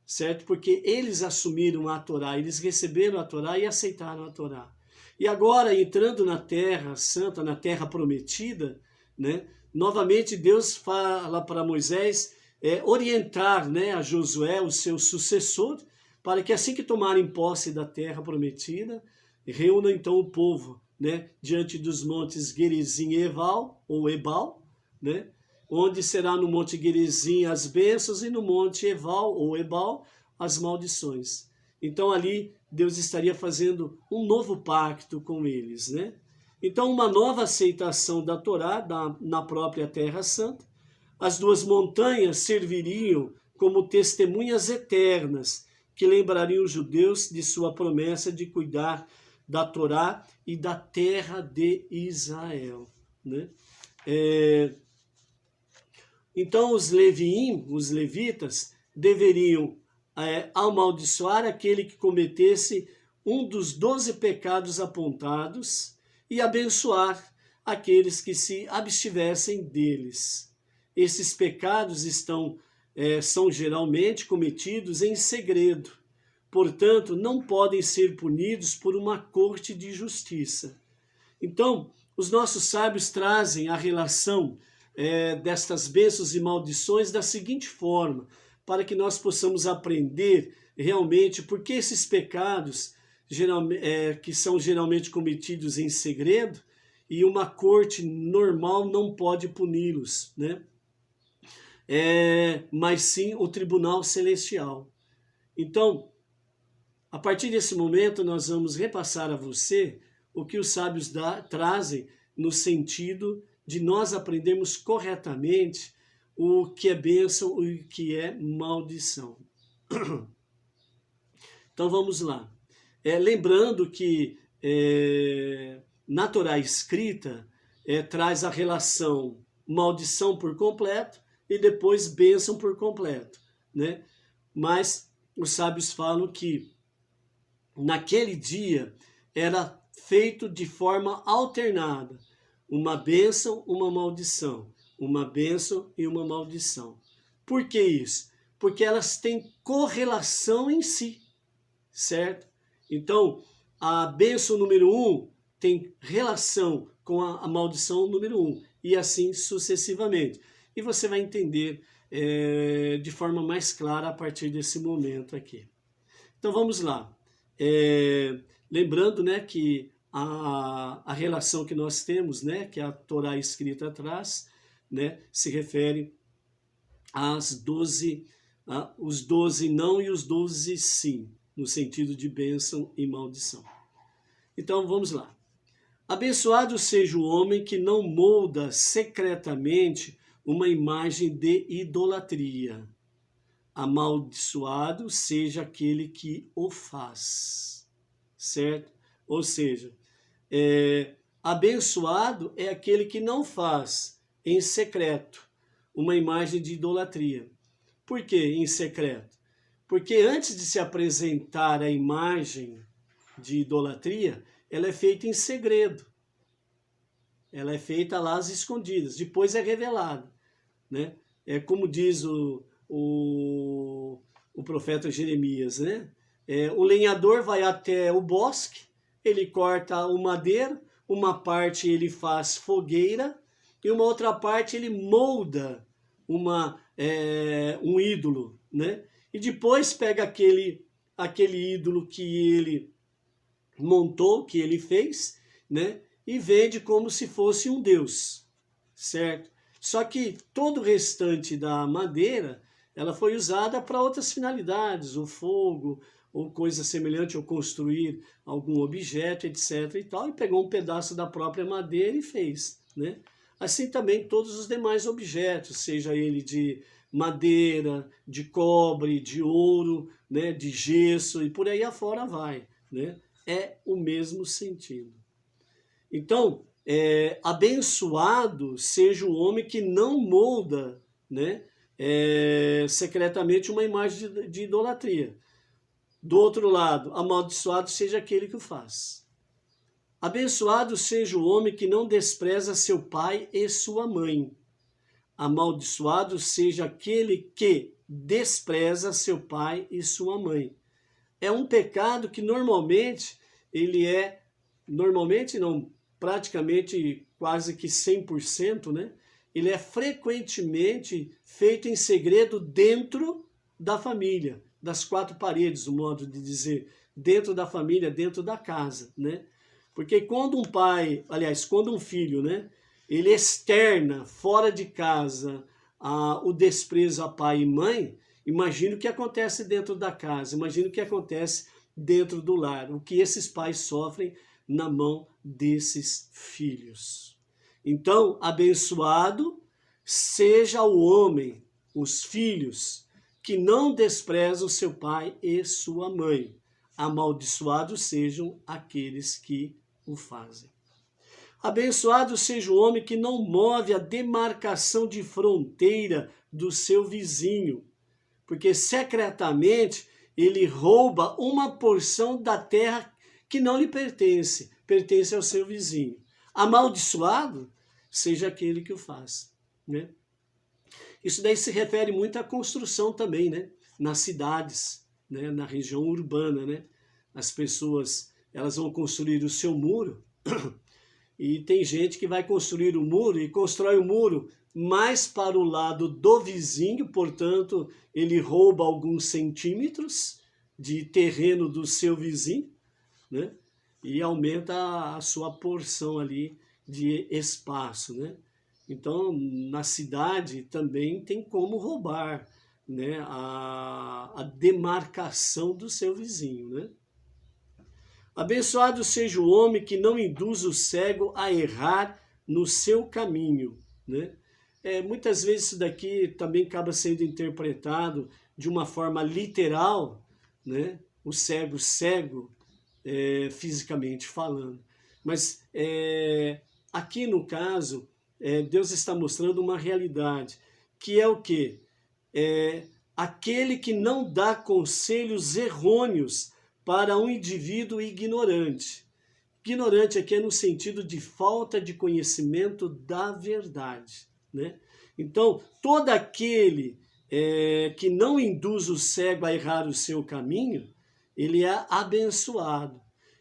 certo? Porque eles assumiram a Torá, eles receberam a Torá e aceitaram a Torá. E agora, entrando na Terra Santa, na Terra Prometida, né, novamente Deus fala para Moisés orientar, né, a Josué, o seu sucessor, para que assim que tomarem posse da Terra Prometida, reúnam então o povo, né, diante dos montes Gerizim e Ebal, ou Ebal, né, onde será no Monte Gerizim as bênçãos e no Monte Ebal, ou Ebal, as maldições. Então ali Deus estaria fazendo um novo pacto com eles, né? Então uma nova aceitação da Torá na própria Terra Santa. As duas montanhas serviriam como testemunhas eternas que lembrariam os judeus de sua promessa de cuidar da Torá e da terra de Israel, né? Então os levitas, deveriam amaldiçoar aquele que cometesse um dos 12 pecados apontados e abençoar aqueles que se abstivessem deles. Esses pecados são geralmente cometidos em segredo, portanto, não podem ser punidos por uma corte de justiça. Então, os nossos sábios trazem a relação destas bênçãos e maldições da seguinte forma, para que nós possamos aprender realmente por que esses pecados que são geralmente cometidos em segredo e uma corte normal não pode puni-los, né? Mas sim o tribunal celestial. Então, a partir desse momento, nós vamos repassar a você o que os sábios trazem no sentido de nós aprendermos corretamente o que é bênção e o que é maldição. Então vamos lá. Lembrando que na Torá escrita traz a relação maldição por completo e depois bênção por completo, né? Mas os sábios falam que naquele dia era feito de forma alternada, uma bênção, uma maldição, uma bênção e uma maldição. Por que isso? Porque elas têm correlação em si, certo? Então, a bênção número 1 tem relação com a maldição número 1, e assim sucessivamente. E você vai entender de forma mais clara a partir desse momento aqui. Então vamos lá. Lembrando, né, que a relação que nós temos, né, que a Torá escrita atrás, né, se refere os 12 não e os 12 sim, no sentido de bênção e maldição. Então vamos lá. Abençoado seja o homem que não molda secretamente uma imagem de idolatria. Amaldiçoado seja aquele que o faz, certo? Ou seja, abençoado é aquele que não faz em secreto uma imagem de idolatria. Por que em secreto? Porque antes de se apresentar a imagem de idolatria, ela é feita em segredo. Ela é feita lá às escondidas, depois é revelada, né? Como diz o profeta Jeremias, né? O lenhador vai até o bosque, ele corta o madeiro, uma parte ele faz fogueira e uma outra parte ele molda um ídolo, né? E depois pega aquele ídolo que ele montou, que ele fez, né? E vende como se fosse um deus, certo? Só que todo o restante da madeira, ela foi usada para outras finalidades, o fogo, ou coisa semelhante, ou construir algum objeto, etc. e tal, e pegou um pedaço da própria madeira e fez, né? Assim também todos os demais objetos, seja ele de madeira, de cobre, de ouro, né, de gesso e por aí afora vai, né? é o mesmo sentido. Então, abençoado seja o homem que não molda, né, secretamente uma imagem de idolatria. Do outro lado, amaldiçoado seja aquele que o faz. Abençoado seja o homem que não despreza seu pai e sua mãe. Amaldiçoado seja aquele que despreza seu pai e sua mãe. É um pecado que normalmente não, praticamente quase que 100%, né? Ele é frequentemente feito em segredo dentro da família, das quatro paredes, o modo de dizer, dentro da família, dentro da casa, né? Porque quando quando um filho, né, ele externa fora de casa o desprezo a pai e mãe, imagina o que acontece dentro da casa, imagina o que acontece dentro do lar, o que esses pais sofrem na mão desses filhos. Então, abençoado seja o homem, os filhos, que não desprezam seu pai e sua mãe. Amaldiçoados sejam aqueles que o fazem. Abençoado seja o homem que não move a demarcação de fronteira do seu vizinho, porque secretamente ele rouba uma porção da terra que não lhe pertence, pertence ao seu vizinho. Amaldiçoado seja aquele que o faz, né? Isso daí se refere muito à construção também, né? Nas cidades, né? Na região urbana, né? As pessoas, elas vão construir o seu muro e tem gente que vai construir o muro e constrói o muro mais para o lado do vizinho, portanto, ele rouba alguns centímetros de terreno do seu vizinho, né? E aumenta a sua porção ali de espaço, né? Então, na cidade também tem como roubar, né, a demarcação do seu vizinho, né? Abençoado seja o homem que não induz o cego a errar no seu caminho, né? Muitas vezes isso daqui também acaba sendo interpretado de uma forma literal, né? O cego, fisicamente falando. Mas aqui no caso, Deus está mostrando uma realidade, que é o quê? Aquele que não dá conselhos errôneos para um indivíduo ignorante. Ignorante aqui é no sentido de falta de conhecimento da verdade, né? Então, todo aquele que não induz o cego a errar o seu caminho, ele é abençoado.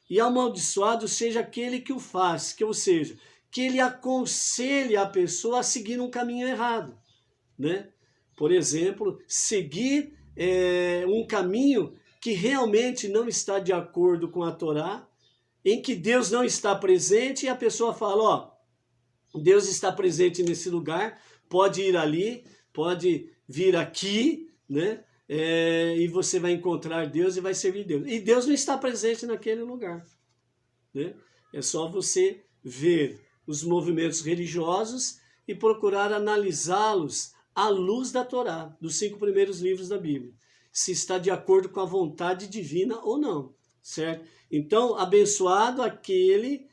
E amaldiçoado seja aquele que o faz, ou seja, que ele aconselhe a pessoa a seguir um caminho errado, né? Por exemplo, seguir um caminho que realmente não está de acordo com a Torá, em que Deus não está presente, e a pessoa fala, ó, Deus está presente nesse lugar, pode ir ali, pode vir aqui, né? E você vai encontrar Deus e vai servir Deus. E Deus não está presente naquele lugar, né? É só você ver os movimentos religiosos e procurar analisá-los à luz da Torá, dos 5 primeiros livros da Bíblia, se está de acordo com a vontade divina ou não, certo? Então, abençoado aquele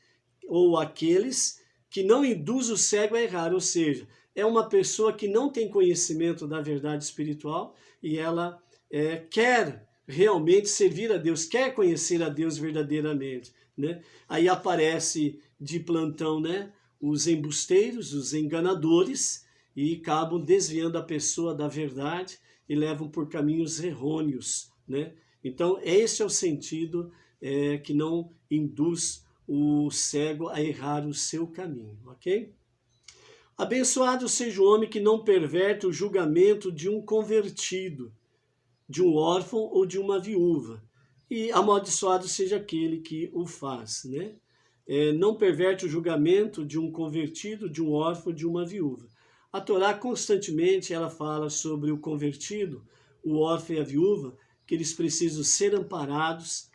ou aqueles que não induz o cego a errar, ou seja, é uma pessoa que não tem conhecimento da verdade espiritual e ela quer realmente servir a Deus, quer conhecer a Deus verdadeiramente, né? Aí aparece de plantão, né, os embusteiros, os enganadores, e acabam desviando a pessoa da verdade e levam por caminhos errôneos, né? Então, esse é o sentido que não induz o cego a errar o seu caminho, ok? Abençoado seja o homem que não perverte o julgamento de um convertido, de um órfão ou de uma viúva, e amaldiçoado seja aquele que o faz, né? Não perverte o julgamento de um convertido, de um órfão, de uma viúva. A Torá constantemente ela fala sobre o convertido, o órfão e a viúva, que eles precisam ser amparados,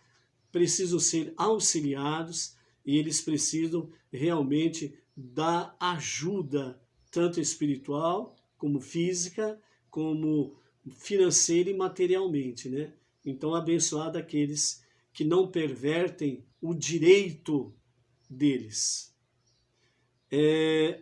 precisam ser auxiliados e eles precisam realmente da ajuda, tanto espiritual, como física, como financeira e materialmente, né? Então, abençoado aqueles que não pervertem o direito deles.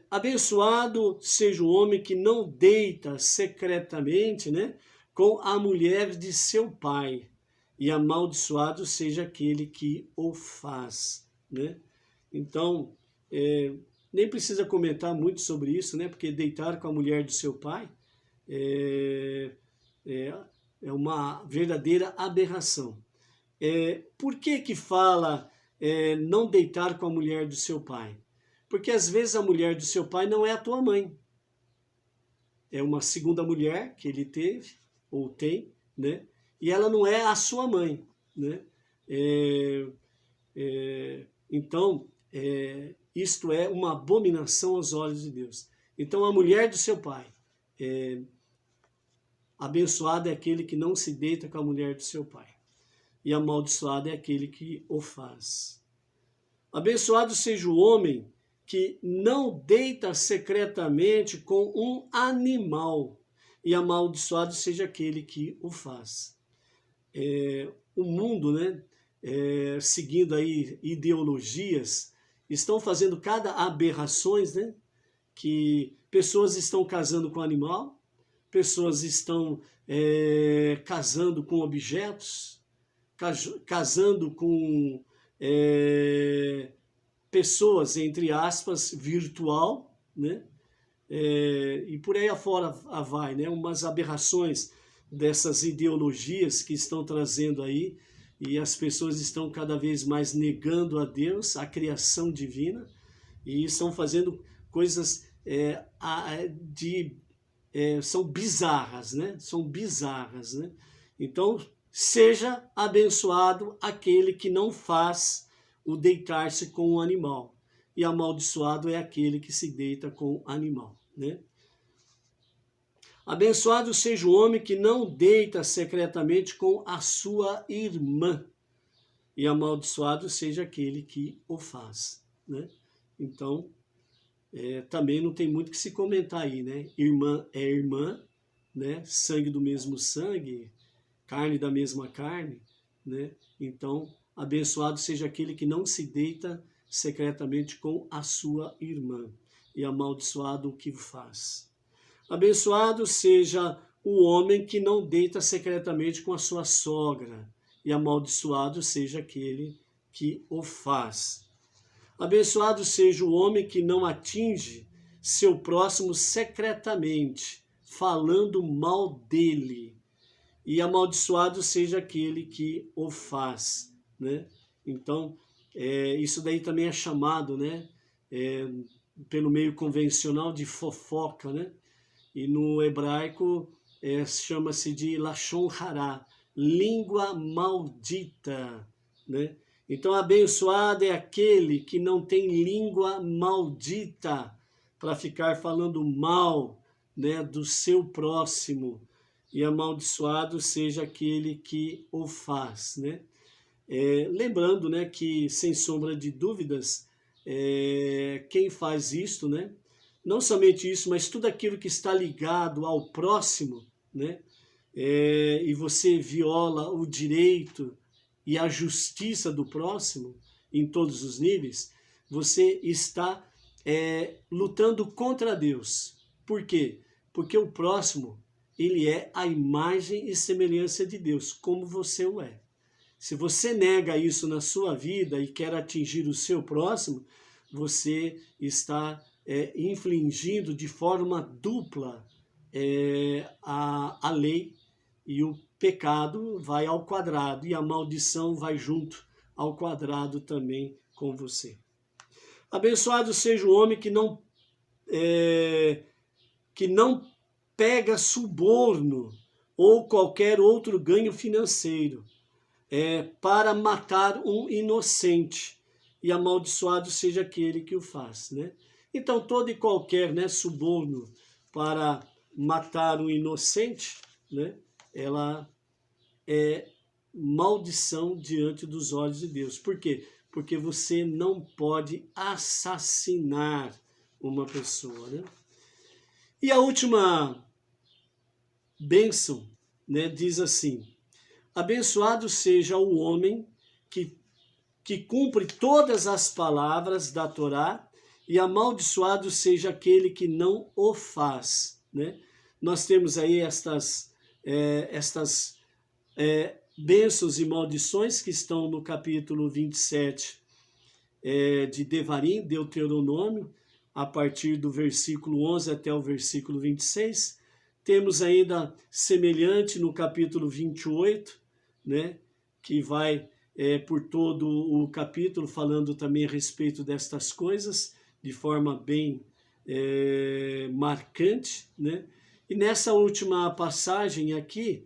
Abençoado seja o homem que não deita secretamente, né, com a mulher de seu pai, e amaldiçoado seja aquele que o faz, né? Então, nem precisa comentar muito sobre isso, né? Porque deitar com a mulher do seu pai é uma verdadeira aberração. Por que que fala não deitar com a mulher do seu pai? Porque às vezes a mulher do seu pai não é a tua mãe. É uma segunda mulher que ele teve, ou tem, né? E ela não é a sua mãe, né? Então, isto é uma abominação aos olhos de Deus. Então, a mulher do seu pai, abençoado é aquele que não se deita com a mulher do seu pai, e amaldiçoado é aquele que o faz. Abençoado seja o homem que não deita secretamente com um animal, e amaldiçoado seja aquele que o faz. O mundo, né, seguindo aí ideologias, estão fazendo cada aberrações, né, que pessoas estão casando com animal, pessoas estão casando com objetos, casando com pessoas, entre aspas, virtual, né? E por aí afora vai, né? Umas aberrações dessas ideologias que estão trazendo aí, e as pessoas estão cada vez mais negando a Deus, a criação divina, e estão fazendo coisas são bizarras, né? São bizarras, né? Então, seja abençoado aquele que não faz o deitar-se com o animal, e amaldiçoado é aquele que se deita com o animal, né? Abençoado seja o homem que não deita secretamente com a sua irmã, e amaldiçoado seja aquele que o faz, né? Então, também não tem muito que se comentar aí, né? Irmã é irmã, né? Sangue do mesmo sangue, carne da mesma carne, né? Então, abençoado seja aquele que não se deita secretamente com a sua irmã, e amaldiçoado o que faz. Abençoado seja o homem que não deita secretamente com a sua sogra, e amaldiçoado seja aquele que o faz. Abençoado seja o homem que não atinge seu próximo secretamente, falando mal dele, e amaldiçoado seja aquele que o faz, né? Então, isso daí também é chamado, né, pelo meio convencional de fofoca, né? E no hebraico chama-se de Lashon Hará, língua maldita, né? Então, abençoado é aquele que não tem língua maldita para ficar falando mal, né, do seu próximo, e amaldiçoado seja aquele que o faz, né? Lembrando, né, que, sem sombra de dúvidas, quem faz isto, né, não somente isso, mas tudo aquilo que está ligado ao próximo, né, e você viola o direito e a justiça do próximo em todos os níveis, você está lutando contra Deus. Por quê? Porque o próximo, ele é a imagem e semelhança de Deus, como você o é. Se você nega isso na sua vida e quer atingir o seu próximo, você está infringindo de forma dupla a lei, e o pecado vai ao quadrado, e a maldição vai junto ao quadrado também com você. Abençoado seja o homem que não pega suborno ou qualquer outro ganho financeiro para matar um inocente, e amaldiçoado seja aquele que o faz, né? Então, todo e qualquer, né, suborno para matar um inocente, né, ela é maldição diante dos olhos de Deus. Por quê? Porque você não pode assassinar uma pessoa, né? E a última bênção, né, diz assim: abençoado seja o homem que cumpre todas as palavras da Torá, e amaldiçoado seja aquele que não o faz, né? Nós temos aí estas bênçãos e maldições que estão no capítulo 27 de Devarim, Deuteronômio, a partir do versículo 11 até o versículo 26. Temos ainda semelhante no capítulo 28, né, que vai por todo o capítulo falando também a respeito destas coisas, de forma bem marcante, né? E nessa última passagem aqui,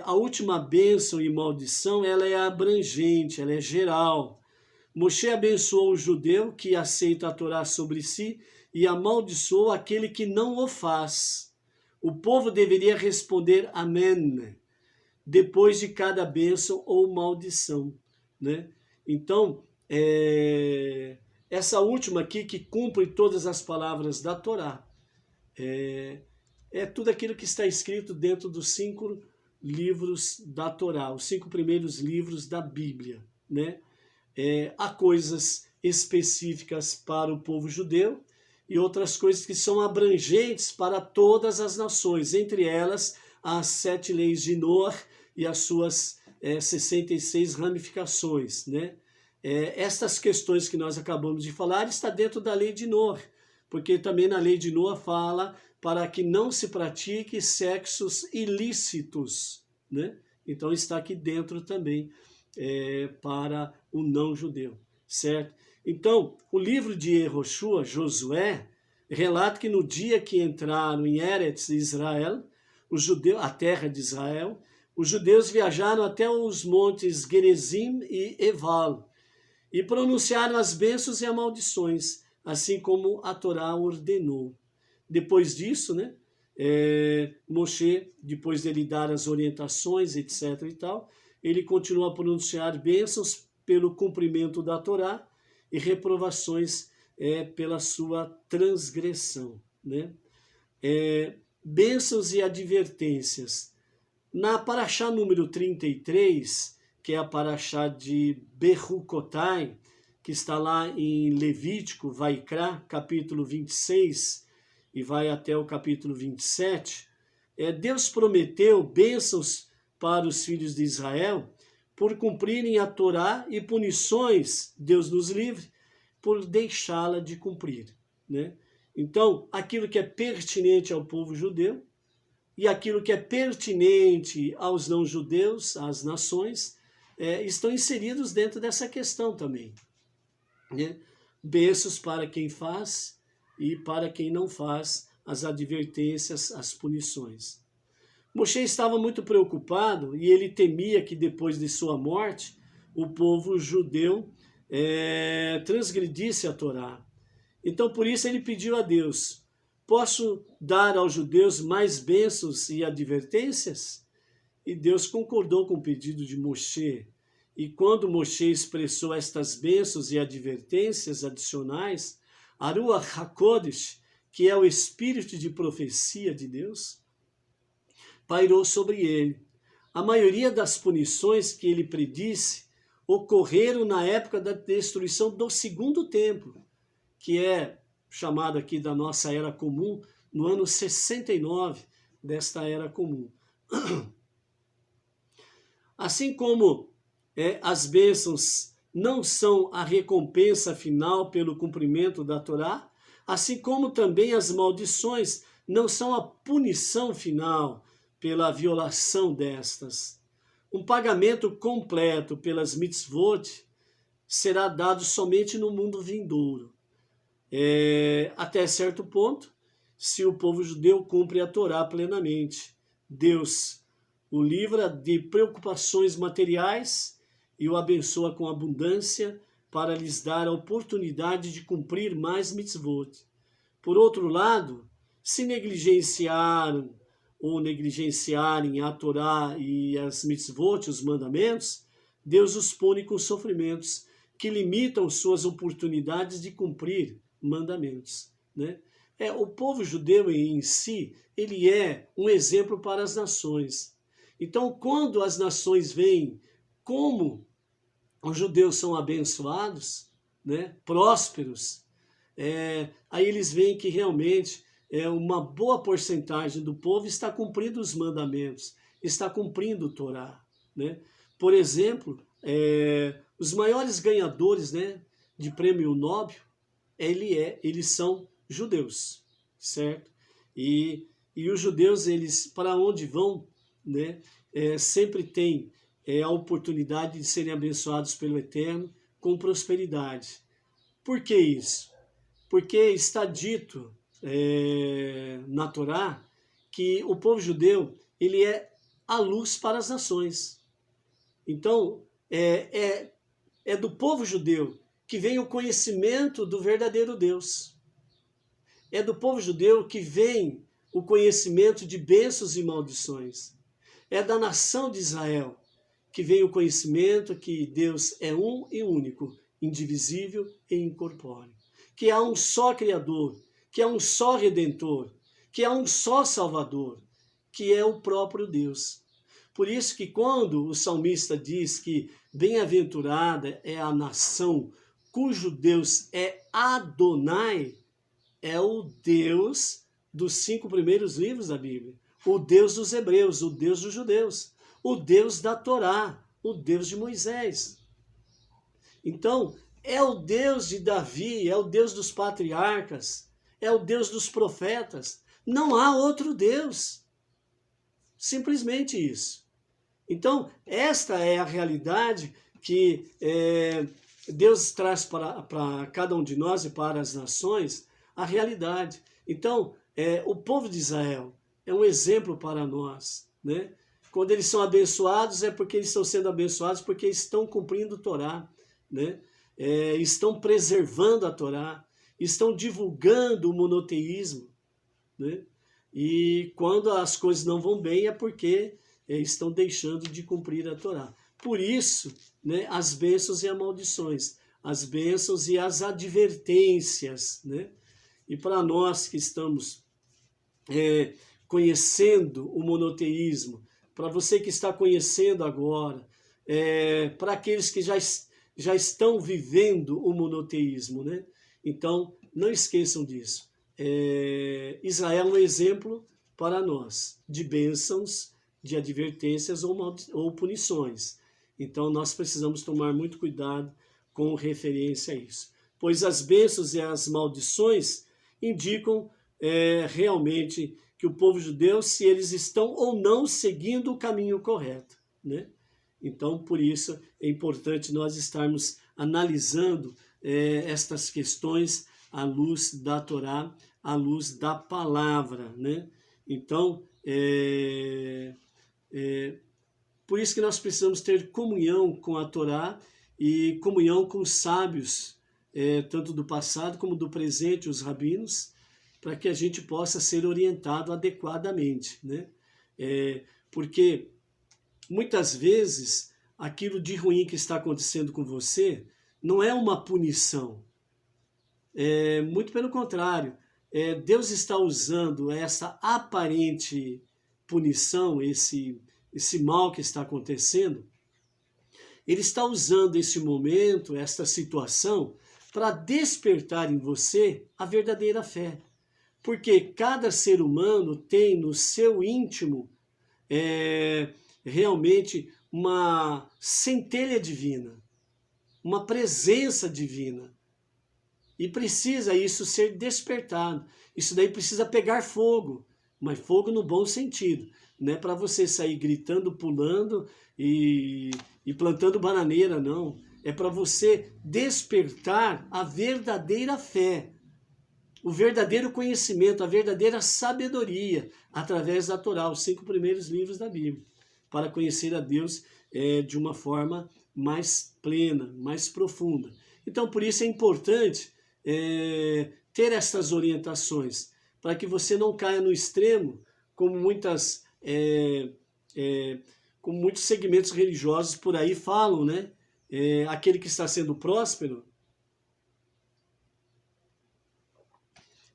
a última bênção e maldição, ela é abrangente, ela é geral. Moshe abençoou o judeu que aceita a Torá sobre si e amaldiçoou aquele que não o faz. O povo deveria responder amém depois de cada bênção ou maldição, né? Então, essa última aqui, que cumpre todas as palavras da Torá, é tudo aquilo que está escrito dentro dos 5 livros da Torá, os 5 primeiros livros da Bíblia, né? Há coisas específicas para o povo judeu e outras coisas que são abrangentes para todas as nações, entre elas as 7 leis de Noé e as suas 66 ramificações, né? Estas questões que nós acabamos de falar está dentro da lei de Noé, porque também na lei de Noé fala para que não se pratique sexos ilícitos, né? Então está aqui dentro também para o não-judeu, certo? Então, o livro de Yehoshua, Josué, relata que no dia que entraram em Eretz Israel, a terra de Israel, os judeus viajaram até os montes Gerizim e Eval e pronunciaram as bênçãos e as maldições, assim como a Torá ordenou. Depois disso, né, Moshe, depois dele dar as orientações, etc. e tal, ele continua a pronunciar bênçãos pelo cumprimento da Torá e reprovações pela sua transgressão, né? Bênçãos e advertências. Na Paraxá número 33, que é a Paraxá de Bechukotai, que está lá em Levítico, Vaikra, capítulo 26, e vai até o capítulo 27, Deus prometeu bênçãos para os filhos de Israel por cumprirem a Torá e punições, Deus nos livre, por deixá-la de cumprir, né? Então, aquilo que é pertinente ao povo judeu e aquilo que é pertinente aos não-judeus, às nações, estão inseridos dentro dessa questão também, né? Bênçãos para quem faz e para quem não faz, as advertências, as punições. Moshe estava muito preocupado e ele temia que depois de sua morte o povo judeu transgredisse a Torá. Então por isso ele pediu a Deus: posso dar aos judeus mais bênçãos e advertências? E Deus concordou com o pedido de Moshe. E quando Moshe expressou estas bênçãos e advertências adicionais, a Ruach HaKodesh, que é o espírito de profecia de Deus, pairou sobre ele. A maioria das punições que ele predisse ocorreram na época da destruição do segundo templo, que é chamado aqui da nossa era comum, no ano 69 desta era comum. Assim como as bênçãos não são a recompensa final pelo cumprimento da Torá, assim como também as maldições não são a punição final pela violação destas. Um pagamento completo pelas mitzvot será dado somente no mundo vindouro. Até certo ponto, se o povo judeu cumpre a Torá plenamente. Deus o livra de preocupações materiais e o abençoa com abundância para lhes dar a oportunidade de cumprir mais mitzvot. Por outro lado, se negligenciaram ou negligenciarem a Torá e as mitzvot, os mandamentos, Deus os pune com sofrimentos que limitam suas oportunidades de cumprir mandamentos, né? O povo judeu em si, ele é um exemplo para as nações. Então, quando as nações veem como os judeus são abençoados, né, prósperos, aí eles veem que realmente uma boa porcentagem do povo está cumprindo os mandamentos, está cumprindo o Torá, né? Por exemplo, os maiores ganhadores, né, de prêmio Nobel, eles são judeus, certo? E os judeus, eles, para onde vão, né, sempre têm a oportunidade de serem abençoados pelo Eterno com prosperidade. Por que isso? Porque está dito na Torá que o povo judeu, ele é a luz para as nações. Então, é do povo judeu que vem o conhecimento do verdadeiro Deus. É do povo judeu que vem o conhecimento de bênçãos e maldições. É da nação de Israel que vem o conhecimento que Deus é um e único, indivisível e incorpóreo. Que há um só Criador, que há um só Redentor, que há um só Salvador, que é o próprio Deus. Por isso que quando o salmista diz que bem-aventurada é a nação cujo Deus é Adonai, é o Deus dos 5 primeiros livros da Bíblia, o Deus dos hebreus, o Deus dos judeus, o Deus da Torá, o Deus de Moisés. Então, é o Deus de Davi, é o Deus dos patriarcas, é o Deus dos profetas. Não há outro Deus. Simplesmente isso. Então, esta é a realidade que Deus traz para cada um de nós e para as nações, a realidade. Então, o povo de Israel é um exemplo para nós, né? Quando eles são abençoados, é porque eles estão sendo abençoados porque estão cumprindo a Torá, né? Estão preservando a Torá, estão divulgando o monoteísmo, né? E quando as coisas não vão bem é porque estão deixando de cumprir a Torá. Por isso, né, as bênçãos e as maldições, as bênçãos e as advertências, né? E para nós que estamos conhecendo o monoteísmo, para você que está conhecendo agora, para aqueles que já estão vivendo o monoteísmo, né? Então, não esqueçam disso. Israel é um exemplo para nós de bênçãos, de advertências ou punições. Então, nós precisamos tomar muito cuidado com referência a isso. Pois as bênçãos e as maldições indicam realmente que o povo judeu, se eles estão ou não seguindo o caminho correto, né? Então, por isso, é importante nós estarmos analisando estas questões à luz da Torá, à luz da palavra, né? Então, por isso que nós precisamos ter comunhão com a Torá e comunhão com os sábios, tanto do passado como do presente, os rabinos, para que a gente possa ser orientado adequadamente, né? Porque muitas vezes aquilo de ruim que está acontecendo com você não é uma punição. Muito pelo contrário, Deus está usando essa aparente punição, esse mal que está acontecendo, Ele está usando esse momento, esta situação, para despertar em você a verdadeira fé. Porque cada ser humano tem no seu íntimo realmente uma centelha divina, uma presença divina. E precisa isso ser despertado. Isso daí precisa pegar fogo, mas fogo no bom sentido. Não é para você sair gritando, pulando e plantando bananeira, não. É para você despertar a verdadeira fé, o verdadeiro conhecimento, a verdadeira sabedoria, através da Torá, os 5 primeiros livros da Bíblia, para conhecer a Deus de uma forma mais plena, mais profunda. Então, por isso é importante ter essas orientações, para que você não caia no extremo, como muitos segmentos religiosos por aí falam, né? Aquele que está sendo próspero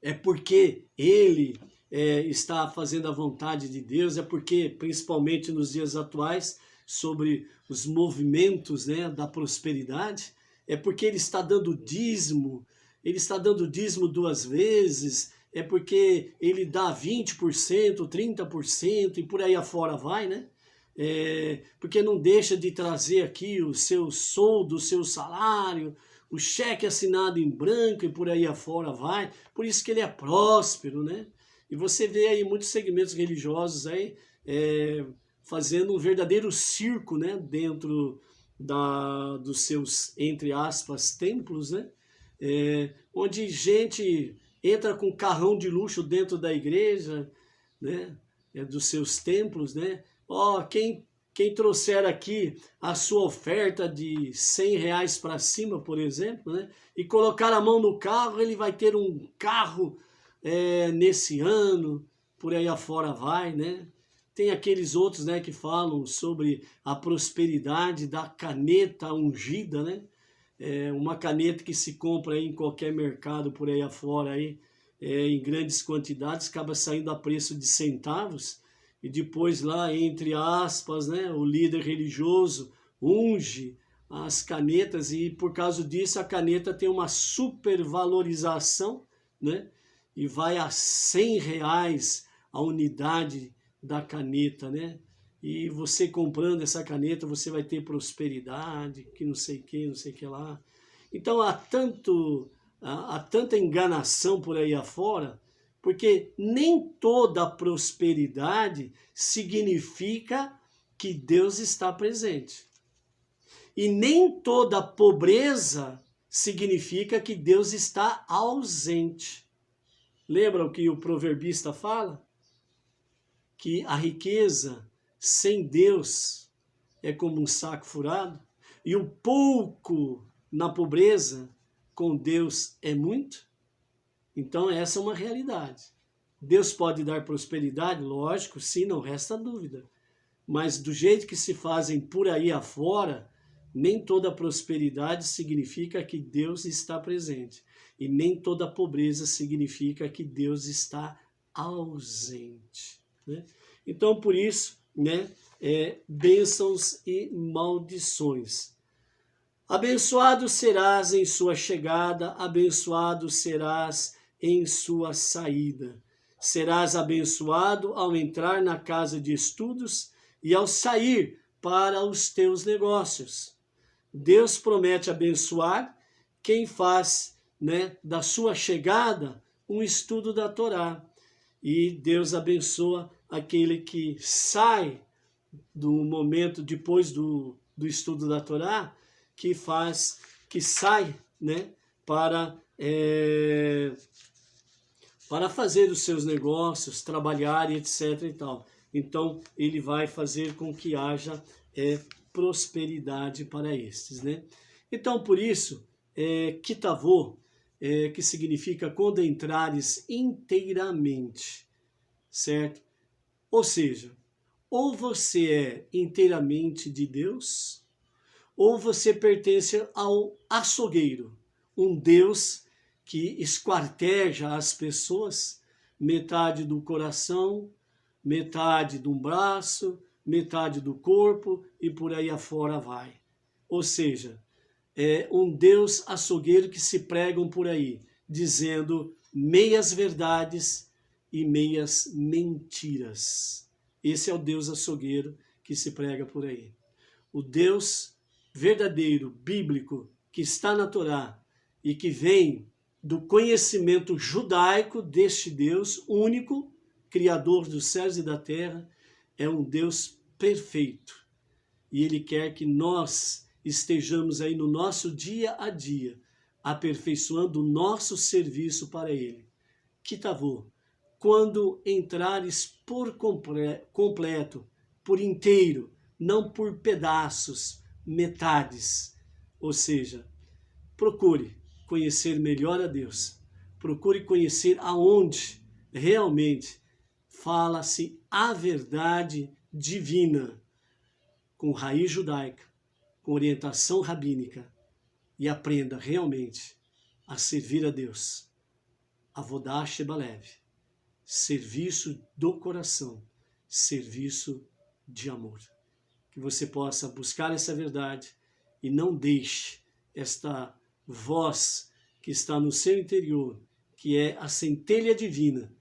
é porque ele está fazendo a vontade de Deus, é porque, principalmente nos dias atuais, sobre os movimentos, né, da prosperidade, é porque ele está dando dízimo, ele está dando dízimo 2 vezes, é porque ele dá 20%, 30% e por aí afora vai, né? Porque não deixa de trazer aqui o seu soldo, o seu salário, o cheque assinado em branco e por aí afora vai. Por isso que ele é próspero, né? E você vê aí muitos segmentos religiosos aí fazendo um verdadeiro circo, né? Dentro dos seus, entre aspas, templos, né? Onde gente entra com carrão de luxo dentro da igreja, né? Dos seus templos, né? Quem trouxer aqui a sua oferta de R$ 100 para cima, por exemplo, né? E colocar a mão no carro, ele vai ter um carro nesse ano, por aí afora vai, né? Tem aqueles outros, né, que falam sobre a prosperidade da caneta ungida, né? Uma caneta que se compra aí em qualquer mercado por aí afora, aí, em grandes quantidades, acaba saindo a preço de centavos, e depois lá, entre aspas, né, o líder religioso unge as canetas e por causa disso a caneta tem uma supervalorização, né, e vai a R$ 100 a unidade da caneta, né? E você comprando essa caneta, você vai ter prosperidade, que não sei o que lá. Então há tanta enganação por aí afora, porque nem toda prosperidade significa que Deus está presente. E nem toda pobreza significa que Deus está ausente. Lembra o que o proverbista fala? Que a riqueza sem Deus é como um saco furado, e o pouco na pobreza com Deus é muito. Então essa é uma realidade. Deus pode dar prosperidade, lógico, sim, não resta dúvida. Mas do jeito que se fazem por aí afora, nem toda prosperidade significa que Deus está presente. E nem toda pobreza significa que Deus está ausente, né? Então, por isso, né, bênçãos e maldições. Abençoado serás em sua chegada, abençoado serás em sua saída. Serás abençoado ao entrar na casa de estudos e ao sair para os teus negócios. Deus promete abençoar quem faz, né, da sua chegada um estudo da Torá. E Deus abençoa aquele que sai do momento depois do estudo da Torá, que sai, né, para fazer os seus negócios, trabalhar e etc. e tal. Então, ele vai fazer com que haja prosperidade para estes, né? Então, por isso, kitavô, que significa quando entrares inteiramente, certo? Ou seja, ou você é inteiramente de Deus, ou você pertence ao açougueiro, um Deus que esquarteja as pessoas, metade do coração, metade do braço, metade do corpo e por aí afora vai. Ou seja, é um Deus açougueiro que se pregam por aí, dizendo meias verdades e meias mentiras. Esse é o Deus açougueiro que se prega por aí. O Deus verdadeiro, bíblico, que está na Torá e que vem do conhecimento judaico deste Deus único, Criador dos céus e da terra, é um Deus perfeito. E Ele quer que nós estejamos aí no nosso dia a dia, aperfeiçoando o nosso serviço para Ele. Kitavô, quando entrares por completo, por inteiro, não por pedaços, metades. Ou seja, procure conhecer melhor a Deus. Procure conhecer aonde realmente fala-se a verdade divina, com raiz judaica, com orientação rabínica, e aprenda realmente a servir a Deus. Avodah Shebalev, serviço do coração, serviço de amor. que você possa buscar essa verdade e não deixe esta voz que está no seu interior, que é a centelha divina,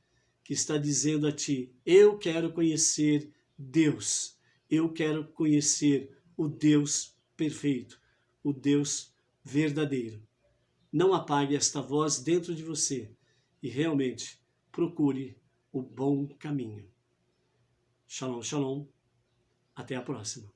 que está dizendo a ti: eu quero conhecer Deus, eu quero conhecer o Deus perfeito, o Deus verdadeiro. Não apague esta voz dentro de você e realmente procure o bom caminho. Shalom, shalom. Até a próxima.